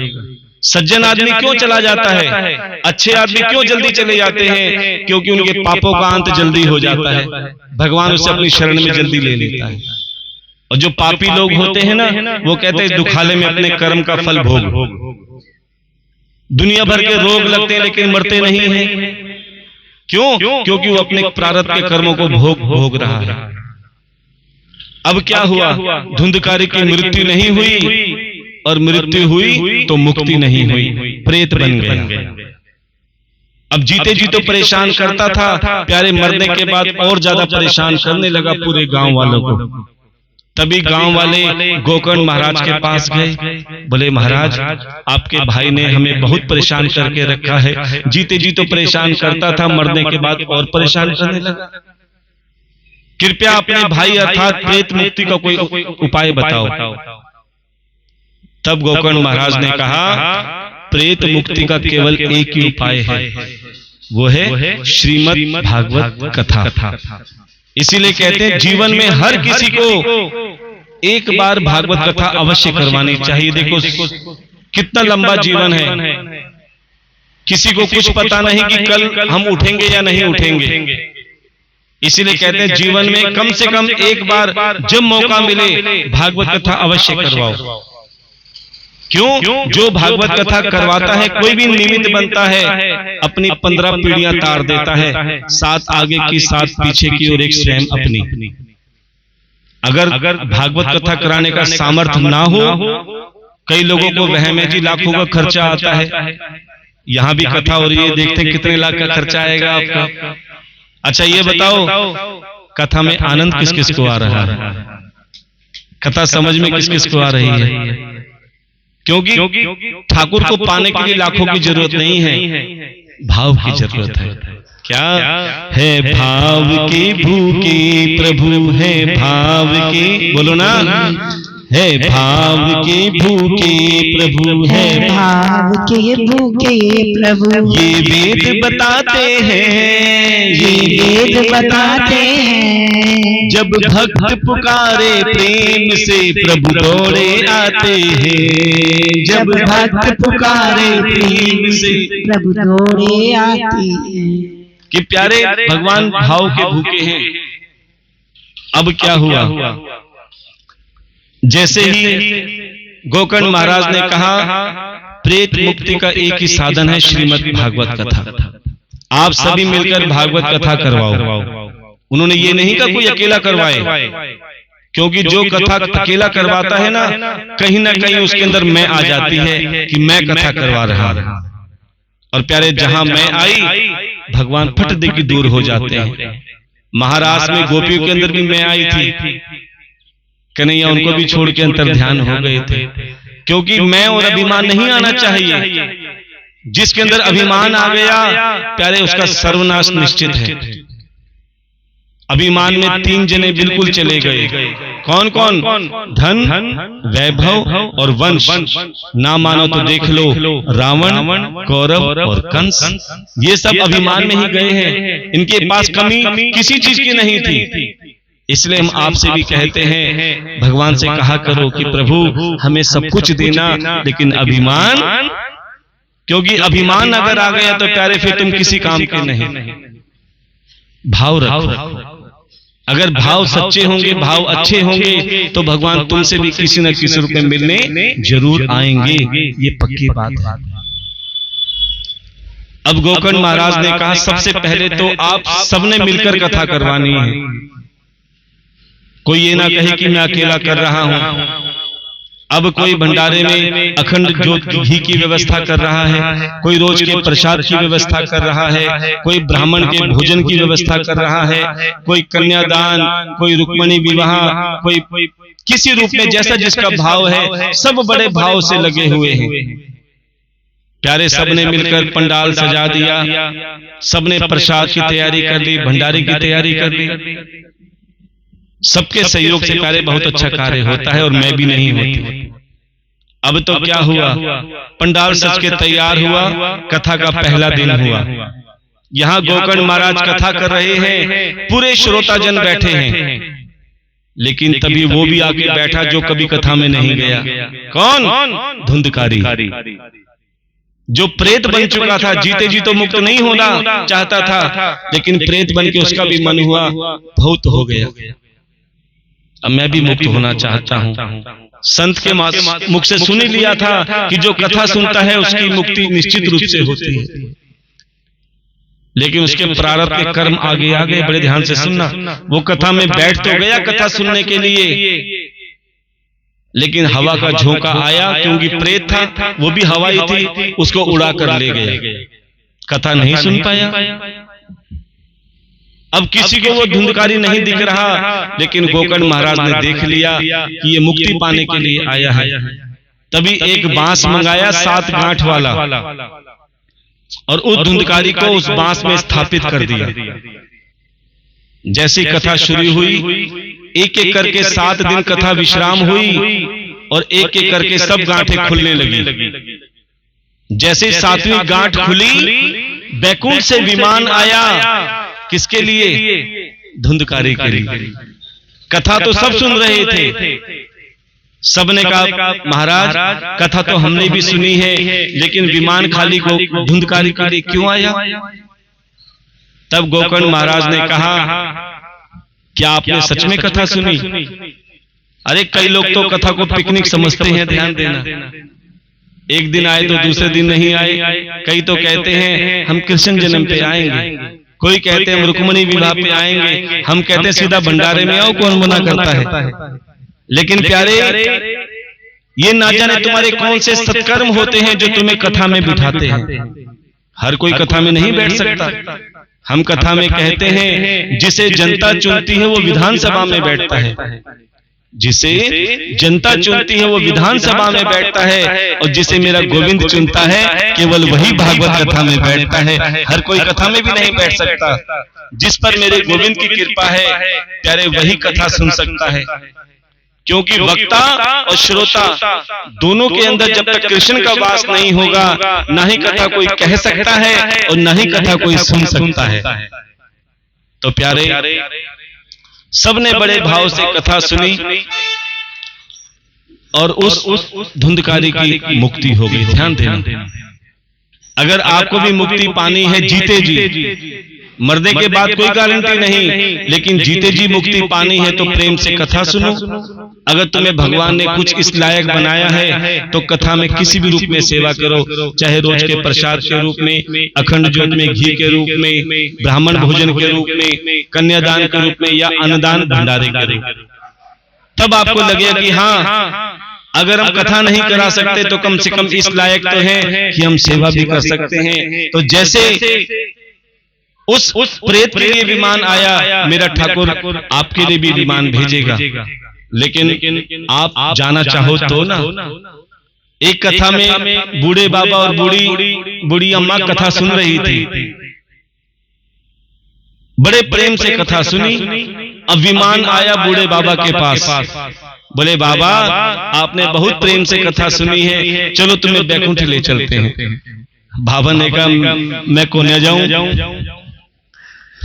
सज्जन आदमी क्यों चला जाता है? अच्छे आदमी क्यों जल्दी चले जाते हैं? क्योंकि उनके पापों का अंत जल्दी हो जाता है, भगवान उसे अपनी शरण में जल्दी ले लेता है। और जो पापी लोग होते हैं ना, वो कहते हैं दुखालय में अपने कर्म का फल भोग। दुनिया भर के रोग लगते हैं लेकिन मरते नहीं हैं। क्यों? क्योंकि वो अपने प्रारब्ध के कर्मों को भोग रहा है। अब क्या हुआ? धुंधकारी की मृत्यु नहीं हुई, और मृत्यु हुई तो मुक्ति नहीं हुई, प्रेत बन गया। अब जीते जी तो परेशान करता था, प्यारे मरने के बाद और ज्यादा परेशान करने लगा पूरे गांव वालों को। तभी गांव वाले गोकर्ण महाराज के पास गए, बोले महाराज आपके भाई ने हमें बहुत परेशान करके रखा है, जीते जी तो परेशान करता था, मरने के बाद और परेशान करने लगा, कृपया अपने भाई अर्थात प्रेत मुक्ति का कोई उपाय बताओ। तब गोकर्ण महाराज ने कहा प्रेत मुक्ति का केवल एक ही उपाय है, वो है श्रीमद् भागवत कथा। इसीलिए कहते हैं जीवन में हर किसी को एक बार भागवत कथा अवश्य करवानी चाहिए। देखो कितना लंबा जीवन है, किसी को कुछ पता नहीं कि कल हम उठेंगे या नहीं उठेंगे। इसीलिए कहते हैं जीवन में कम से कम एक बार जब मौका मिले भागवत कथा अवश्य करवाओ। क्यों? जो भागवत कथा करवाता है, कोई भी निमित्त बनता है, अपनी 15 पीढ़ियां तार देता है, 7 आगे की 7 पीछे की और एक स्वयं अपनी। अगर भागवत कथा कराने का सामर्थ्य ना हो, कई लोगों को वहम है जी लाखों का खर्चा आता है, यहां भी कथा हो रही है, देखते हैं कितने लाख का खर्चा आएगा आपका। अच्छा ये बताओ कथा में आनंद किस किस को आ रहा है? कथा समझ में किस किस को आ रही है? क्योंकि ठाकुर को पाने के लिए लाखों की जरूरत नहीं है, भाव की जरूरत है। क्या है? भाव की भूखी प्रभु है, भाव की, बोलो ना, है भाव की भूखी प्रभु है, भाव के भूखे प्रभु ये वेद बताते हैं, ये वेद बताते हैं। जब भक्त पुकारे प्रेम से प्रभु दौड़े आते हैं। जब भक्त पुकारे प्रेम से प्रभु दौड़े आते हैं। कि प्यारे भगवान भाव के भूखे हैं। अब क्या हुआ, जैसे ही गोकर्ण महाराज ने कहा प्रेत मुक्ति का एक ही साधन है श्रीमद् भागवत कथा, आप सभी मिलकर भागवत कथा करवाओ। उन्होंने ये नहीं कहा कोई अकेला करवाए, क्योंकि जो कथा अकेला करवाता है ना कहीं उसके अंदर मैं आ जाती है कि मैं कथा करवा रहा हूं। और प्यारे जहां मैं आई भगवान फट दे की दूर हो जाते हैं। महाराज में गोपियों के अंदर भी मैं आई थी, कन्हैया उनको भी छोड़ के अंतर ध्यान हो गए थे, क्योंकि मैं और अभिमान नहीं आना चाहिए। जिसके अंदर अभिमान आ गया प्यारे उसका सर्वनाश निश्चित है। अभिमान में 3 जने बिल्कुल चले गए। कौन कौन? धन, वैभव और वंश। ना मानो तो देख लो रावण, कौरव और कंस, ये सब अभिमान में ही गए हैं। इनके पास कमी किसी चीज की नहीं थी। इसलिए हम आपसे भी कहते हैं भगवान से कहा करो कि प्रभु हमें सब कुछ देना, लेकिन अभिमान, क्योंकि अभिमान अगर आ गया तो प्यारे फिर तुम किसी काम के नहीं। भाव रखो। अगर भाव सच्चे होंगे, भाव अच्छे होंगे तो भगवान तुमसे भी किसी न किसी रूप में मिलने जरूर आएंगे, ये पक्की बात है। अब गोकर्ण महाराज ने कहा सबसे पहले तो आप सबने मिलकर कथा करवानी है। कोई ये ना कहे कि मैं अकेला कर रहा हूं। अब कोई भंडारे में अखंड ज्योत घी की व्यवस्था कर रहा है, कोई रोज के प्रसाद की व्यवस्था कर रहा है, कोई ब्राह्मण के भोजन की व्यवस्था कर रहा है, कोई कन्यादान, कोई रुक्मणी विवाह, कोई किसी रूप में जैसा जिसका भाव है, सब बड़े भाव से लगे हुए हैं। प्यारे सबने मिलकर पंडाल सजा दिया, सबने प्रसाद की तैयारी कर ली, भंडारे की तैयारी कर ली। सबके सहयोग से प्यारे बहुत अच्छा कार्य होता है और मैं भी नहीं होती। अब तो क्या हुआ, पंडाल सज के तैयार हुआ, कथा का पहला दिन हुआ। यहाँ गोकर्ण महाराज कथा कर रहे हैं, पूरे श्रोताजन बैठे हैं, लेकिन तभी वो भी आके बैठा जो कभी कथा में नहीं गया। कौन? धुंधकारी, जो प्रेत बन चुका था। जीते जी तो मुक्त नहीं होना चाहता था, लेकिन प्रेत बन के उसका भी मन हुआ बहुत हो गया, अब मैं भी मुक्त होना चाहता हूं। संत के मुख से सुन ही लिया था कि जो कथा सुनता है उसकी मुक्ति निश्चित रूप से होती है, लेकिन उसके प्रारब्ध के कर्म आगे आ गए। बड़े ध्यान से सुनना, वो कथा में बैठ तो गया कथा सुनने के लिए, लेकिन हवा का झोंका आया, क्योंकि प्रेत था वो भी हवा ही थी, उसको उड़ा कर ले गया, कथा नहीं सुन पाया। अब किसी को वो धुंधकारी नहीं दिख रहा, लेकिन गोकर्ण महाराज ने देख लिया कि ये मुक्ति पाने के लिए आया है। तभी एक बांस मंगाया 7 गांठ वाला, और उस धुंधकारी को उस बांस में स्थापित कर दिया। जैसी कथा शुरू हुई, एक एक करके 7 दिन कथा विश्राम हुई, और एक एक करके सब गांठें खुलने लगी। जैसे 7वीं गांठ खुली, बैकुंठ से विमान आया। किसके लिए? धुंधकारी के लिए। कथा तो सब सुन रहे थे, सबने कहा महाराज कथा तो हमने भी सुनी है, लेकिन विमान खाली धुंधकारी के लिए क्यों आया? तब गोकर्ण महाराज ने कहा क्या आपने सच में कथा सुनी? अरे कई लोग तो कथा को पिकनिक समझते हैं, ध्यान देना। एक दिन आए तो दूसरे दिन नहीं आए। कई तो कहते हैं हम कृष्ण जन्म पे आएंगे, कोई कहते हैं हम रुक्मणी विवाह पे आएंगे, हम कहते हैं सीधा भंडारे में आओ, कौन मना करता है? लेकिन प्यारे ये ना जाने तुम्हारे कौन से सत्कर्म होते हैं जो तुम्हें कथा में बिठाते हैं। हर कोई कथा में नहीं बैठ सकता। हम कथा में कहते हैं जिसे जनता चुनती है वो विधानसभा में बैठता है, जिसे जनता चुनती है वो विधानसभा में बैठता है, और जिसे मेरा गोविंद चुनता है केवल वही भागवत कथा में बैठता है। हर कोई कथा में भी नहीं बैठ सकता। जिस पर मेरे गोविंद की कृपा है प्यारे वही कथा सुन सकता है, क्योंकि वक्ता और श्रोता दोनों के अंदर जब तक कृष्ण का वास नहीं होगा, ना ही कथा कोई कह सकता है और ना ही कथा कोई सुन सकता है। तो प्यारे सबने बड़े भाव से कथा सुनी और उस धुंधकारी की मुक्ति हो गई। ध्यान देना, अगर आपको भी मुक्ति पानी है जीते जी, मरने के बाद कोई गारंटी नहीं, लेकिन जीते जी मुक्ति पानी है तो प्रेम से कथा सुनो। अगर तुम्हें भगवान ने कुछ इस लायक बनाया है तो कथा में किसी भी रूप में सेवा करो, चाहे रोज के प्रसाद के रूप में, अखंड ज्योत में घी के रूप में, ब्राह्मण भोजन के रूप में, कन्यादान के रूप में या अन्नदान भंडारे के रूप में। तब आपको लगेगा कि हाँ, अगर हम कथा नहीं करा सकते तो कम से कम इस लायक तो हैं कि हम सेवा भी कर सकते हैं। तो जैसे उस प्रेत के लिए विमान आया, मेरा ठाकुर आपके लिए भी विमान भेजेगा, लेकिन आप जाना चाहो तो ना। एक कथा में बूढ़े बाबा और बूढ़ी अम्मा कथा सुन रही थी, बड़े प्रेम से कथा सुनी। अब विमान आया बूढ़े बाबा के पास, बोले बाबा आपने बहुत प्रेम से कथा सुनी है, चलो तुम्हें बैकुंठ ले चलते हैं। बाबा ने कहा मैं कोने जाऊं?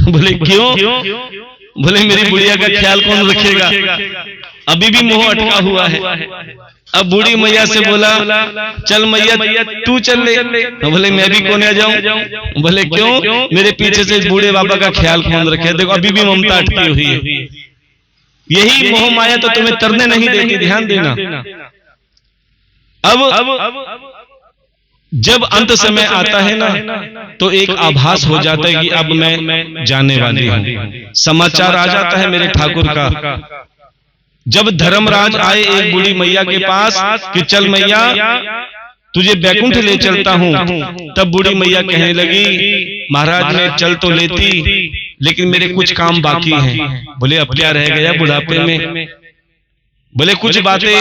बोले क्यों? बोले मेरी बुढ़िया का ख्याल कौन रखेगा, अभी भी मोह अटका हुआ है। अब बूढ़ी मैया से बोला चल मैया तू चल ले, तो बोले मैं भी कोने जाऊं? बोले क्यों? मेरे पीछे से बूढ़े बाबा का ख्याल कौन रखे, देखो अभी भी ममता अटकी हुई है। यही मोह माया तो तुम्हें तरने नहीं देती, ध्यान देना। अब जब अंत समय आता है ना तो एक आभास हो जाता है कि अब मैं जाने वाली हूं। समाचार आ जाता है मेरे ठाकुर का। जब धर्मराज आए एक बूढ़ी मैया के पास कि चल मैया तुझे बैकुंठ ले चलता हूं, तब बूढ़ी मैया कहने लगी महाराज मैं चल तो लेती, लेकिन मेरे कुछ काम बाकी हैं। बोले अब क्या रह गया बुढ़ापे में? बोले कुछ बातें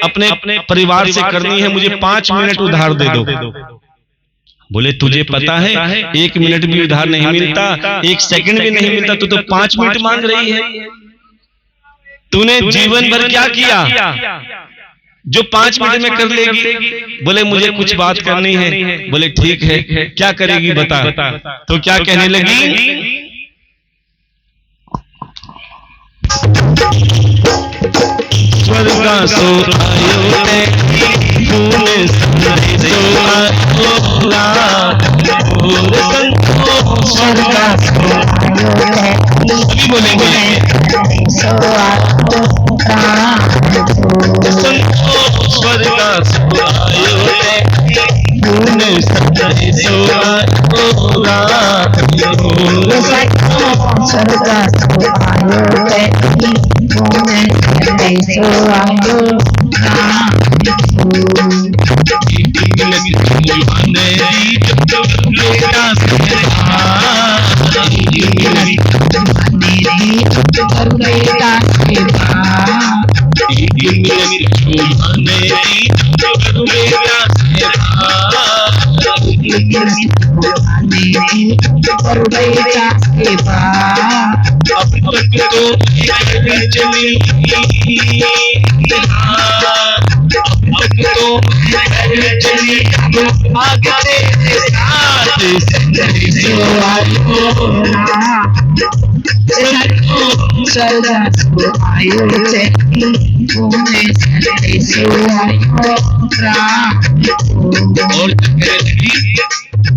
अपने परिवार से करनी है, मुझे 5 मिनट उधार दे दो। बोले तुझे पता है 1 मिनट भी उधार नहीं मिलता, 1 सेकंड भी नहीं मिलता, तू तो 5 मिनट मांग रही है। तूने जीवन भर क्या किया जो 5 मिनट में कर लेगी? बोले मुझे कुछ बात करनी है। बोले ठीक है, क्या करेगी बता। तो क्या कहने लगी? स्वर्ग सो आयो फूल सो अभी बोलेंगे स्वर्ग सो आयो फूल सो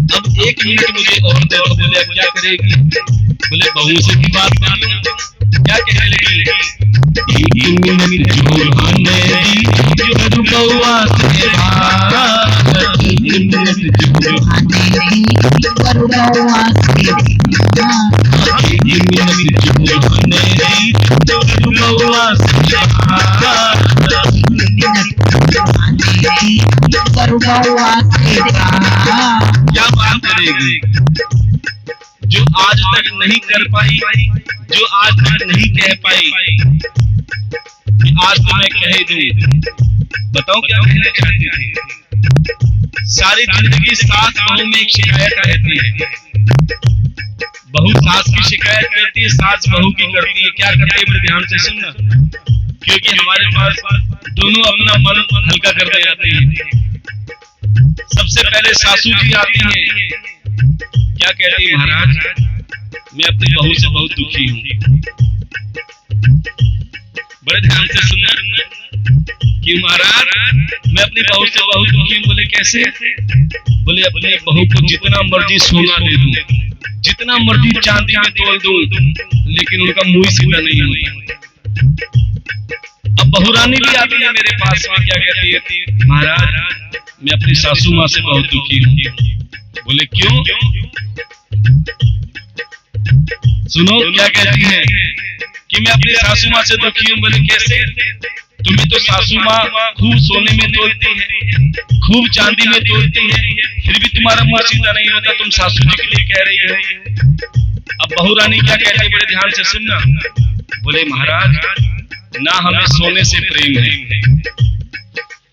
अब 1 मिनट मुझे और दे दो। बोले अब क्या करेगी? बोले बहू से भी बात मानो। क्या कहने लगी? 1 मिनट जो बउआ से बात, 1 मिनट जो क्या बात करेगी? जो आज तक नहीं कर पाई, जो आज तक नहीं कह पाई, आज तो मैं कह दूं। बताओ क्या कहना चाहती थी? सारी जिंदगी सास बहू में एक शिकायत रहती है। बहू सास की शिकायत करती है, सास बहू की करती है। क्या करते हैं? ध्यान से सुनना, क्योंकि हमारे पास दोनों अपना मन हल्का करते जाते हैं। सबसे पहले सासू जी आती हैं, क्या कहती है? महाराज मैं अपनी बहू से बहुत दुखी हूँ। बड़े ध्यान से सुनना कि महाराज मैं अपनी बहू से बहुत दुखी हूं। बोले कैसे? बोले अपनी बहू को जितना मर्जी सोना दे दूं, जितना मर्जी चांदी में तोल दूं, लेकिन उनका मुंह सीधा नहीं होता। अब बहुरानी भी आती है मेरे पास में, क्या कहती है? महाराज मैं अपनी सासू माँ से बहुत दुखी हूँ। बोले क्यों? सुनो क्या कहती है कि मैं अपनी सासू माँ से दुखी हूँ। बोले कैसे? तुम्हें तो सासू माँ खूब सोने में तोलती है, खूब चांदी में तोलती है, फिर भी तुम्हारा मुंह सीधा नहीं होता, तुम सासू जी के लिए कह रही हो। अब बहुरानी क्या कहती है? बड़े ध्यान से सुनना। बोले महाराज ना हमें सोने से प्रेम है,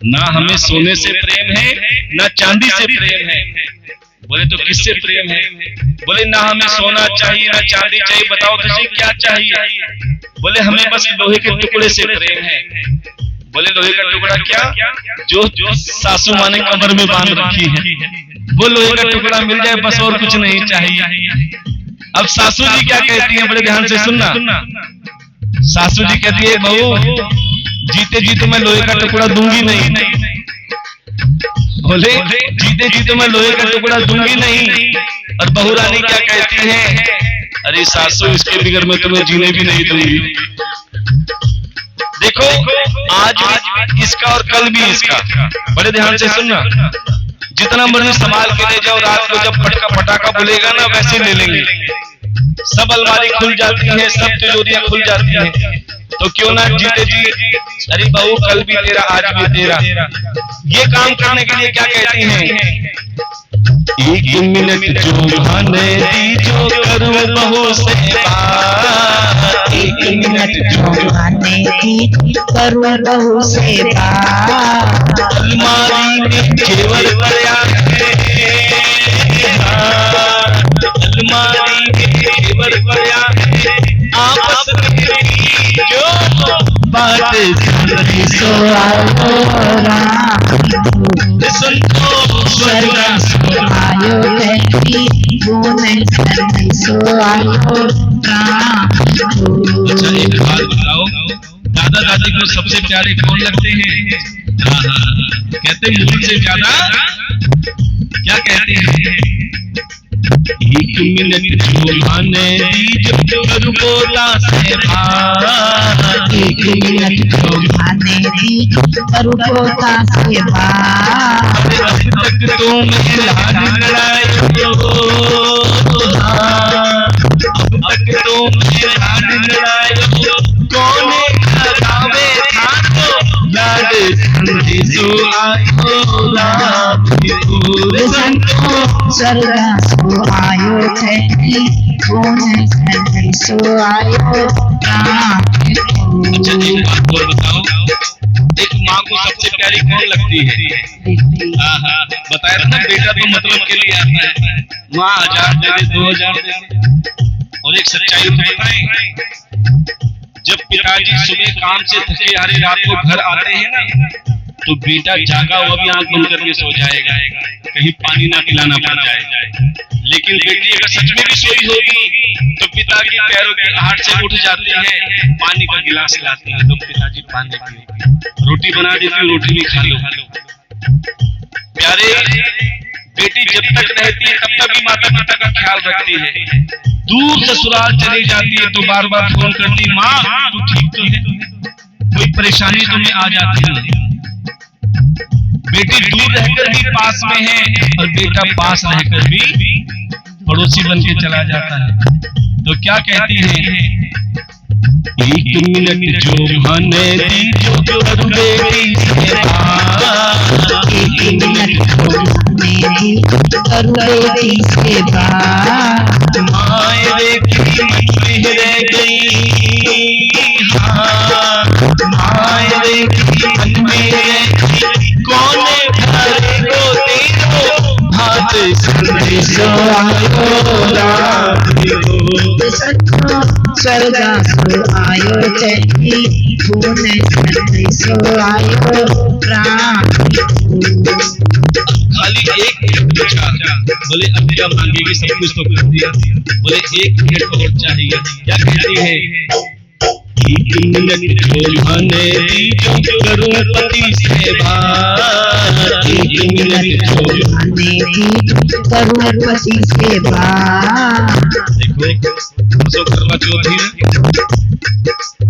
ना हमें सोने से प्रेम है, ना चांदी से प्रेम है। बोले तो किससे प्रेम है? बोले ना हमें सोना चाहिए, ना चांदी चाहिए, बताओ तुझे क्या चाहिए? बोले हमें बस लोहे के टुकड़े से प्रेम है। बोले लोहे का टुकड़ा क्या? जो सासू माँ ने कमर में बांध रखी है, वो लोहे का टुकड़ा मिल जाए बस, और कुछ नहीं चाहिए। अब सासू जी क्या कहती हैं? बड़े ध्यान से सुनना। सासू जी कहती है बहू जीते जी तो मैं लोहे का टुकड़ा दूंगी नहीं। बोले जीते जी तो मैं लोहे का टुकड़ा दूंगी नहीं। और बहुरानी क्या कहती है? अरे सासू इसके बिगड़ में तुम्हें जीने भी नहीं दूंगी। देखो आज भी इसका और कल भी इसका। बड़े ध्यान से सुनना। जितना मर्जी संभाल के ले जाओ, रात को जब फटका फटाका बोलेगा ना वैसे ले लेंगे। सब अलमारी खुल जाती है, सब तिजोरियां खुल जाती हैं। तो क्यों ना जीते जी, अरे बहू कल भी तेरा आज भी तेरा। ये काम करने के लिए क्या कहती हैं? एक मिनट जो बहाने दी जो करूं बहू से बात, एक मिनट जो बहाने दी करूं बहू से बात। अलमारी में जेवर पड़ा है, अलमारी में जेवर पड़ा है, आपस में जो बात सो आयो स्वर्ग सो आयो कहती बोने सो आयो अच्छा एक बात बताओ, दादा दादी को सबसे प्यारे कौन लगते हैं? कहते हैं मुझसे ज्यादा। क्या कहते हैं? एक मिनट जो बहाने दी जो करूं बोला से बात, एक मिनट जो बहाने दी करूं बोला से बात। अब तक तुम लाड लड़ाए हो, अब तक तुम लाड लड़ाए हो, कौन लगावे थाको लाड संदेशो आयो रात संतो स्वर्ग सो आयो कहती बोने सो आयो अच्छा एक बात और बताओ, एक माँ को सबसे प्यारी कौन लगती है? बताया था ना, बेटा तो मतलब के लिए आता है। माँ 1000 दे दे, 2000 दे दे। और एक सच्चाई बताएं, जब पिताजी सुबह काम से थके हारे रात को घर आते हैं ना, तो बेटा जागा हुआ भी आंख बंद करके सो जाएगा, कहीं पानी ना पिलाना पड़ जाए। लेकिन बेटी अगर सच में भी सोई होगी तो पिता के पैरों की आहट से उठ जाती है, पानी का गिलास लाती है, तो पिताजी पानी पी, रोटी बना देती, रोटी भी खा लो। प्यारे बेटी जब तक रहती है तब तक भी माता पिता का ख्याल रखती है। दूर ससुराल चली जाती है तो बार बार फोन करती, माँ तू ठीक तो है, कोई परेशानी तुम्हें आ जाती है। बेटी दूर रहकर भी पास में है और बेटा पास रहकर भी पड़ोसी बन के चला जाता है। तो क्या कहती है? एक मिनट जो बहाने दी जो करूं बेटी से बात, एक मिनट जो बहाने दी करूं बेटी से बात। माए बेटी मन में रह गई, हाँ माए बेटी मन में रह गई, कौन भरे को तेरो हाथ संदेशो आयो रात संतो स्वर्ग सो आयो कहती बोने सो आयो खाली एक मिनट पूछा, बोले अब क्या मांगेगी, सब कुछ तो कर दिया, बोले एक मिनट और चाहिए। क्या कहती है? एक मिनट जोने दीजो करूं पति सेवा, एक मिनट जोने दीजो करूं पति सेवा। देखो परसों करवा चौथ है,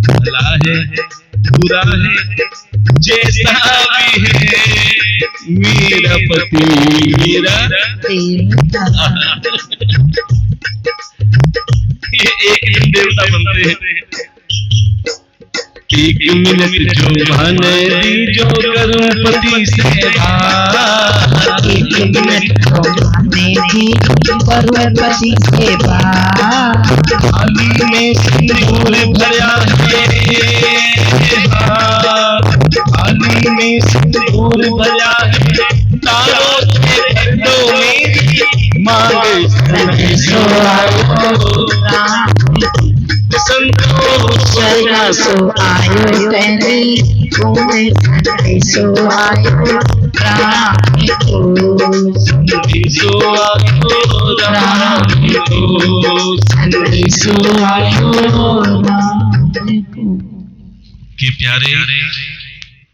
भला है बुरा है जैसा भी है मेरा पति मेरा देवता। ये एक दिन देवता बनते हैं। एक मिनट जो माने दीजो करूं पति सेवा, एक मिनट जो माने दीजो करूं पति सेवा। थाली में सिंदूर भरा है, थाली में सिंदूर भरा है, तारों के पर्दों में मांगे सो संतोष सो आयो तेरे खून सो आयो राम को, सो आयो राम को, सो आयो राम को। कि प्यारे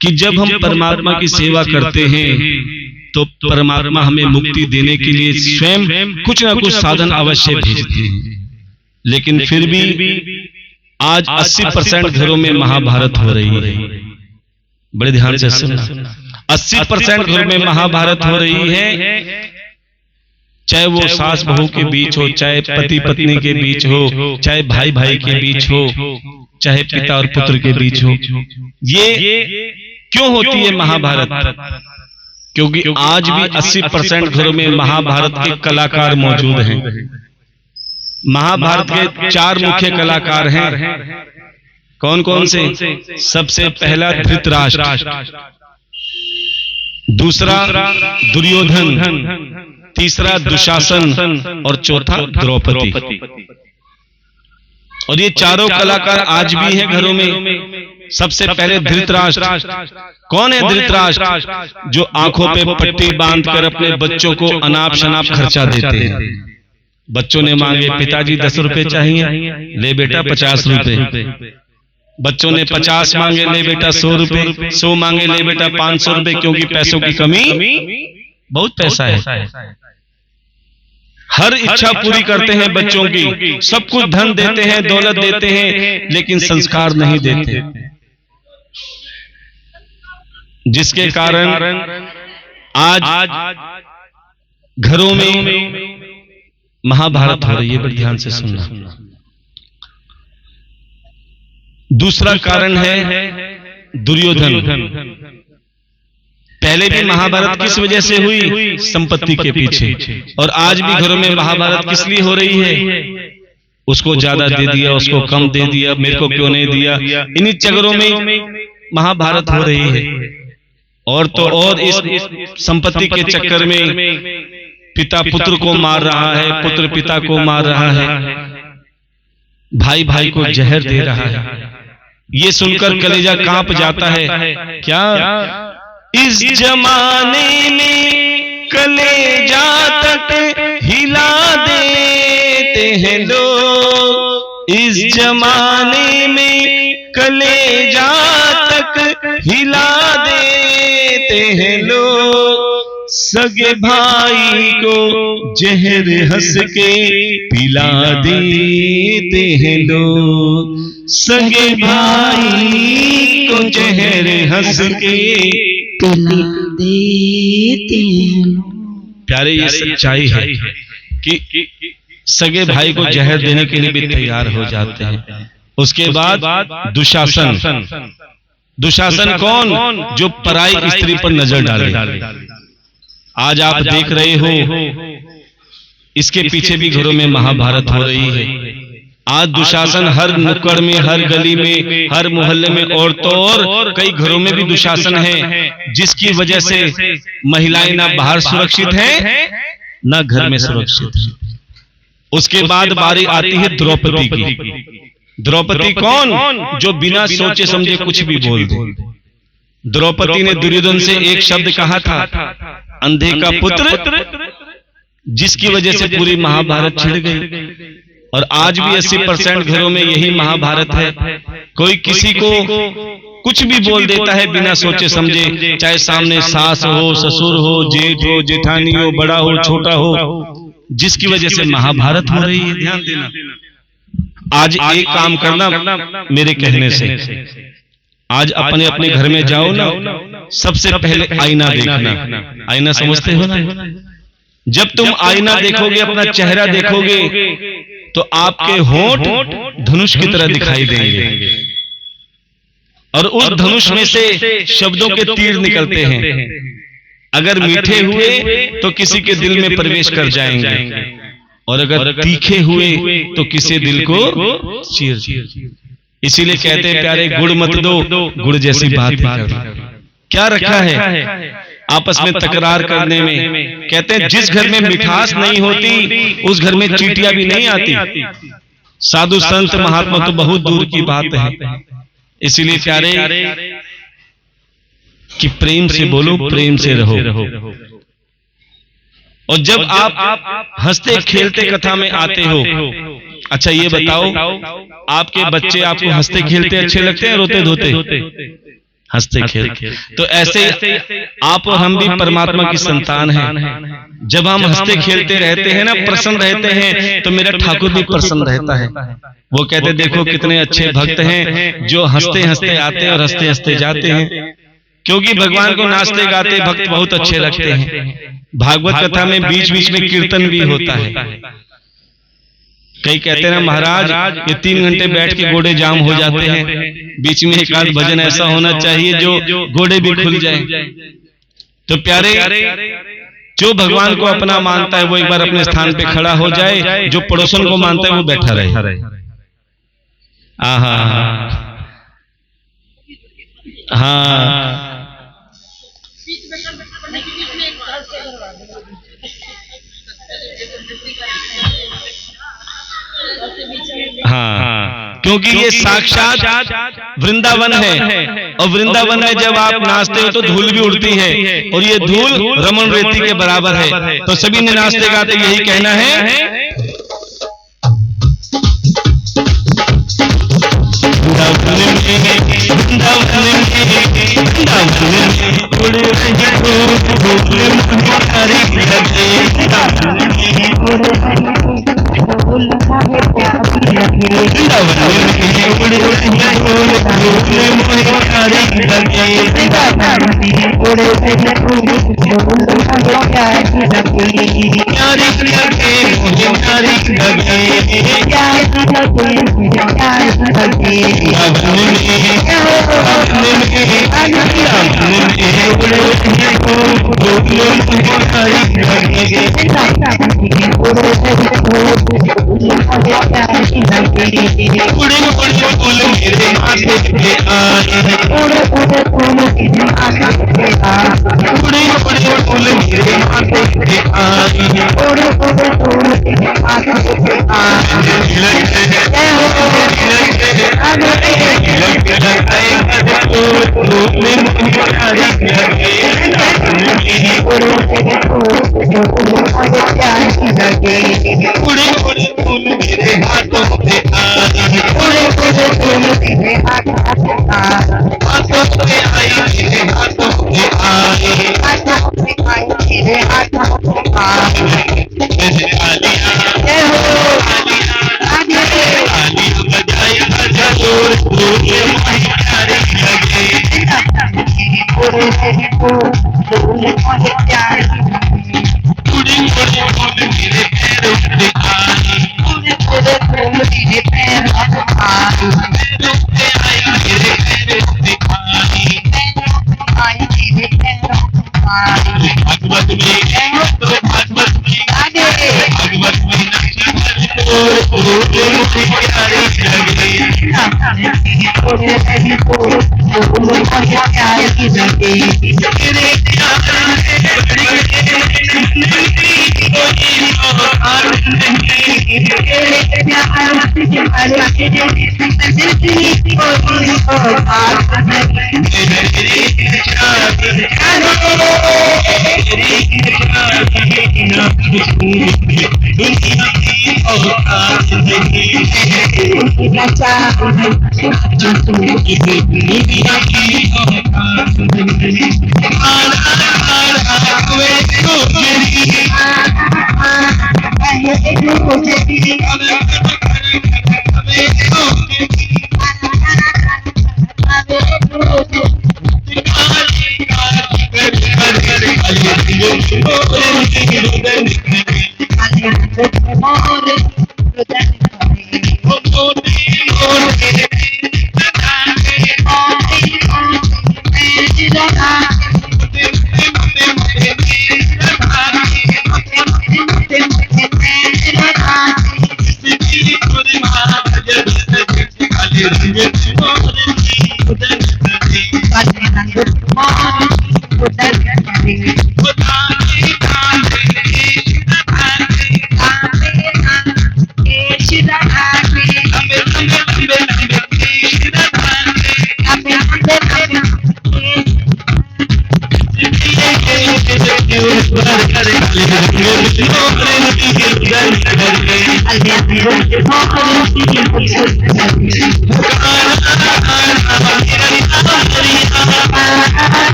कि जब हम परमात्मा की सेवा करते हैं तो परमात्मा हमें मुक्ति देने के लिए स्वयं कुछ ना कुछ साधन अवश्य भेजते हैं। लेकिन फिर भी आज 80% घरों में महाभारत हो रही है। बड़े ध्यान से सुनना, 80% घरों में महाभारत हो रही है। चाहे वो सास बहू के बीच हो, चाहे पति पत्नी के बीच हो, चाहे भाई भाई के बीच हो, चाहे पिता और पुत्र के बीच हो। ये क्यों होती है महाभारत? क्योंकि आज भी 80% घरों में महाभारत के कलाकार मौजूद हैं। महाभारत के 4 मुख्य कलाकार हैं। कौन कौन से? सबसे पहला धृतराष्ट्र, दूसरा दुर्योधन, तीसरा दुशासन और चौथा द्रौपदी। और ये चारों कलाकार आज भी हैं घरों में। सबसे पहले धृतराष्ट्र। कौन है धृतराष्ट्र? जो आंखों पे पट्टी बांधकर अपने बच्चों को अनाप शनाप खर्चा देते हैं। बच्चों ने मांगे पिताजी 10 रुपए चाहिए, ले बेटा 50 रुपए। बच्चों ने 50 मांगे, ले बेटा 100 रुपए। 100 मांगे, ले बेटा 500 रुपए। क्योंकि पैसों की कमी, बहुत पैसा है। हर इच्छा पूरी करते हैं बच्चों की, सब कुछ धन देते हैं, दौलत देते हैं, लेकिन संस्कार नहीं देते। जिसके कारण आज घरों में महाभारत हो रही है। बड़े ध्यान से सुनना। दूसरा कारण है दुर्योधन। पहले भी महाभारत किस वजह से हुई? संपत्ति के पीछे। और आज भी घरों में महाभारत किस लिए हो रही है? उसको ज्यादा दे दिया, उसको कम दे दिया, मेरे को क्यों नहीं दिया। इन्हीं चक्करों में महाभारत हो रही है। और तो और इस संपत्ति के चक्कर में पिता पुत्र को मार रहा है, पुत्र पिता को मार रहा है, भाई भाई को जहर दे रहा है। ये सुनकर कलेजा कांप जाता है। क्या इस जमाने में कलेजा तक हिला देते हैं लोग। इस जमाने में कलेजा तक हिला देते हैं लोग। सगे भाई को जहर हंस के पिला देते हैं लोग। सगे भाई को जहर हंस के पिला देते हैं लोग। प्यारे ये सच्चाई है कि सगे भाई को जहर देने के लिए भी तैयार हो जाते हैं। उसके बाद दुशासन। दुशासन कौन? जो पराई स्त्री पर नजर डाले। आज आप देख रहे हो, इसके पीछे भी घरों में महाभारत हो रही है। आज दुशासन हर नुक्कड़ में, हर गली में, हर मोहल्ले में, और तो और कई घरों में भी दुशासन है, जिसकी वजह से महिलाएं ना बाहर सुरक्षित हैं, ना घर में सुरक्षित हैं। उसके बाद बारी आती है द्रौपदी की। द्रौपदी कौन? जो बिना सोचे समझे कुछ भी बोल दे। द्रौपदी ने दुर्योधन से एक शब्द कहा था, अंधे का पुत्र, जिसकी वजह से पूरी महाभारत छिड़ गई। और आज भी 80% घरों में यही महाभारत है। कोई किसी को कुछ भी बोल देता है बिना सोचे समझे, चाहे सामने सास हो, ससुर हो, जेठ हो, जेठानी हो, बड़ा हो, छोटा हो, जिसकी वजह से महाभारत हो रही है। ध्यान देना, आज एक काम करना मेरे कहने से, आज अपने अपने घर में जाओ ना, सबसे पहले आईना देखना। आईना समझते हो ना? जब तुम आईना देखोगे, अपना चेहरा देखोगे, तो आपके होंठ धनुष की तरह दिखाई देंगे, और उस धनुष में से शब्दों के तीर निकलते हैं। अगर मीठे हुए तो किसी के दिल में प्रवेश कर जाएंगे, और अगर तीखे हुए तो किसी दिल को चीर। इसीलिए कहते हैं प्यारे, गुड़ मत दो, गुड़ जैसी बात कर। क्या रखा है आपस में तकरार करने में? कहते हैं जिस घर में मिठास नहीं होती उस घर में चींटियां भी नहीं आती। साधु संत महात्मा तो बहुत दूर की बात है। इसीलिए प्यारे कि प्रेम से बोलो, प्रेम से रहो। और जब आप हंसते खेलते कथा में आते हो, अच्छा ये बताओ, आपके बच्चे आपको हंसते खेलते अच्छे लगते हैं, रोते धोते? हंसते खेलते। तो ऐसे आप और हम भी परमात्मा की संतान हैं। जब हम हंसते खेलते रहते हैं ना, प्रसन्न रहते हैं, तो मेरा ठाकुर भी प्रसन्न रहता है। वो कहते देखो कितने अच्छे भक्त हैं जो हंसते हंसते आते हैं और हंसते हंसते जाते हैं, क्योंकि भगवान को नाचते गाते भक्त बहुत अच्छे लगते हैं। भागवत कथा में बीच बीच में कीर्तन भी होता है। कई कहते हैं ना महाराज, ये 3 घंटे बैठ के गोड़े जाम हो जाते हैं, बीच में एक आध भजन ऐसा होना चाहिए जो गोड़े भी खुल जाए। तो प्यारे, जो भगवान को अपना मानता है वो एक बार अपने स्थान पे खड़ा हो जाए, जो पड़ोसन को मानता है वो बैठा रहे। आहा, हाँ, हाँ, क्योंकि ये साक्षात वृंदावन है, और वृंदावन में जब आप नाचते हो तो धूल भी उड़ती है, और ये धूल रमन रेती के बराबर है। तो सभी ने नाचते गाते यही कहना है, औकात नहीं नचा जो तू इसे दुनिया की औकात नहीं आना हुए तो मेरी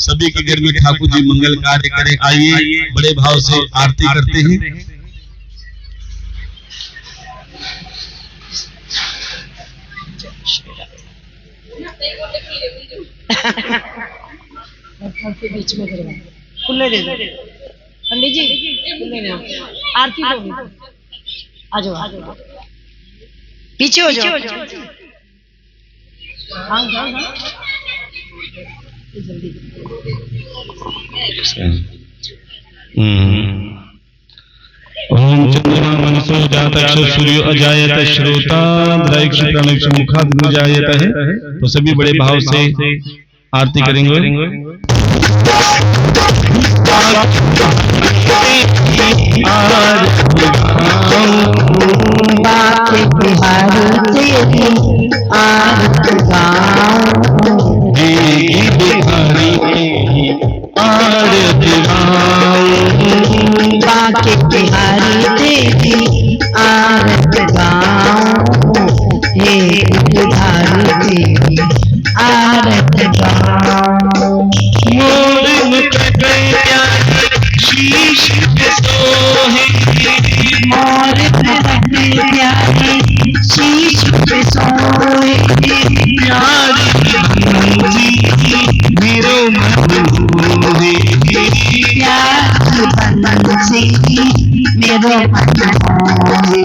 सभी के घर में ठाकुर जी मंगल कार्य करें। आइए बड़े भाव से आरती करते हैं। के बीच में करवा खुले दे दो पंडित जी, खुले दे आरती होगी। आ जाओ पीछे हो जाओ। हाँ हाँ हाँ जल्दी। ओम चंद्रमा मनसो जातक्ष सूर्यो अजायत श्रोता द्रैक्ष प्रणक्ष मुखाद जायत है। तो सभी बड़े भाव से आरती करेंगे। बाके बिहारी तेरी आरत गाऊं, हे बिहारी तेरी आरत गाऊं। मोर मुख गया शीश पे सोहे, मोर मुख गया शीश पे सोए, प्यारी जी मेरो मन मोहे, प्यारी बंसी मेरो मन मोहे।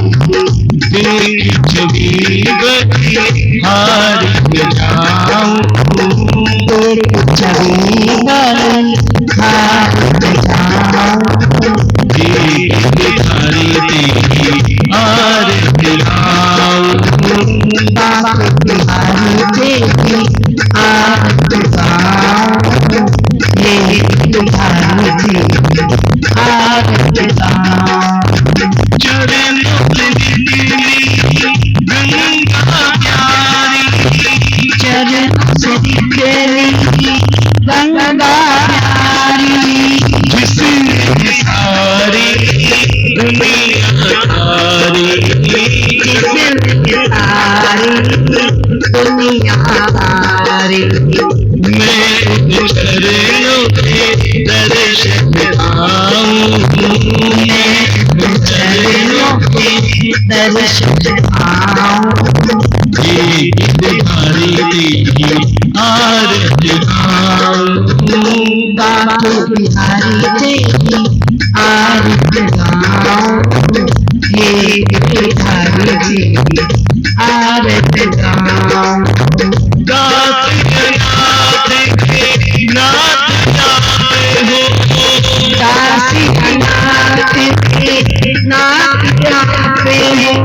देख छवि बड़ी हार जाऊं, तेरे छवि गली हार जाऊं, देख बिहारी तेरी हार दिलाऊं। बाके बिहारी तेरी आरत गाऊं, हे बिहारी तेरी आरत गाऊं। चरणों में तेरी गंगा प्यारी, चरणों से तेरी गंगा प्यारी, जिसने सारी दुनिया तारी, जिसने सारी दुनिया तारी। मैं चरणों के दर्शन पाऊं, मैं चरणों के दर्शन पाऊं, हे बिहारी तेरी आरत गाऊं। बाके बिहारी तेरी आरत गाऊं, हे बिहारी तेरी आरत गाऊं। दास नाथ के नाथ जाते हो, दासी अनाथ के नाथ जाते हो,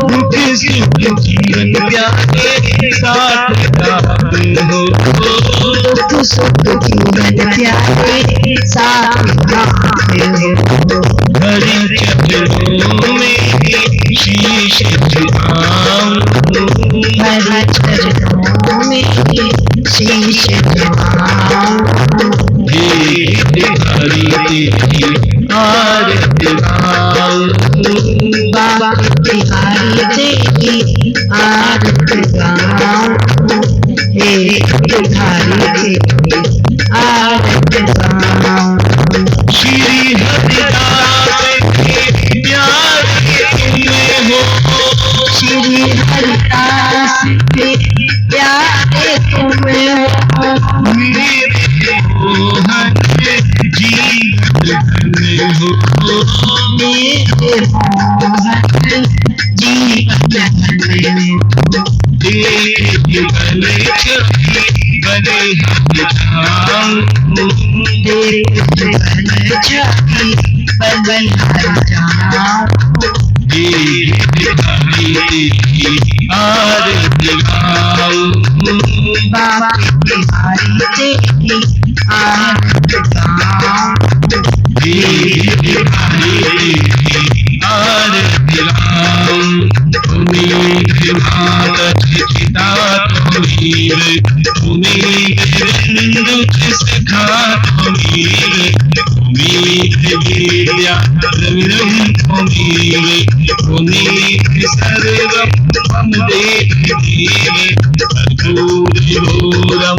दुख सुख जीवन प्यारे साथ गाते हो। दुख सुख जीवन प्यारे साथ गाते हो। हरि चरणों में शीश झुकाऊं, हरि चरणों में शीश झुकाऊं, हे बिहारी तेरी आरत गाऊं। बाके बिहारी तेरी आरत गाऊं, हे बिहारी तेरी आरत गाऊं। श्री हरिदास के प्यारे तुम हो, श्री हरिदास के प्यारे तुम हो, मेरे मोहन जीवन हो। मेरे मोहन जीवन में। देख बने छवि बने हाथ जाऊं, देख बन छवि बन जाऊं, हे बिहारी तेरी आरत गाऊं। बाके बिहारी तेरी आरत गाऊं, हे बिहारी तेरी आरत गाऊं। उम्मीद मात चिता तुमीर, उम्मीद दुख सखा तुमीर, उम्मीद विद्या द्रविणम तुमीर, उम्मीद सर्वम मम देव, कर्पूरम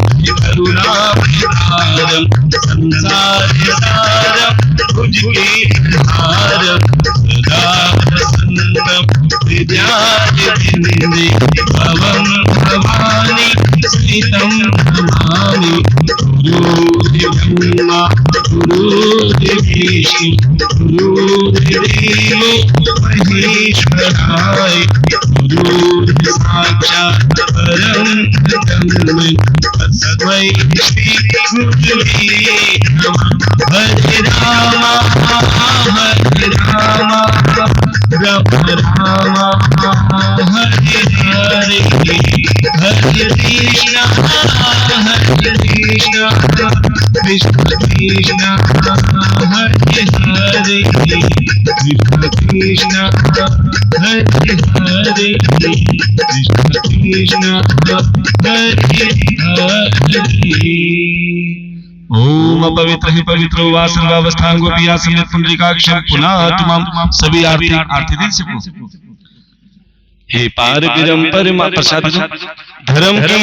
करुणावतारम, संसार सारम भुज के हारम, सदा प्रसन्न विद्यादिन्दे भवं भवानी स्थितं नमामि। गुरुर्ब्रह्मा गुरुर्विष्णु गुरुर्देवो महेश्वराय गुरुर्साक्षात् परं ब्रह्म तस्मै श्री गुरुवे नमः। हरे राम राम राम हरे हरे हरे कृष्ण कृष्ण कृष्ण हरे हरे कृष्ण कृष्ण हरे हरे कृष्ण कृष्ण हरे हरे। ओम अपवित्र ही पवित्र वा सर्वावस्थान गोपिया समेत पुंडरीकाक्षर पुनः तुम सभी आरती दिल से बोलो। हे पार परम प्रसाद धर्म की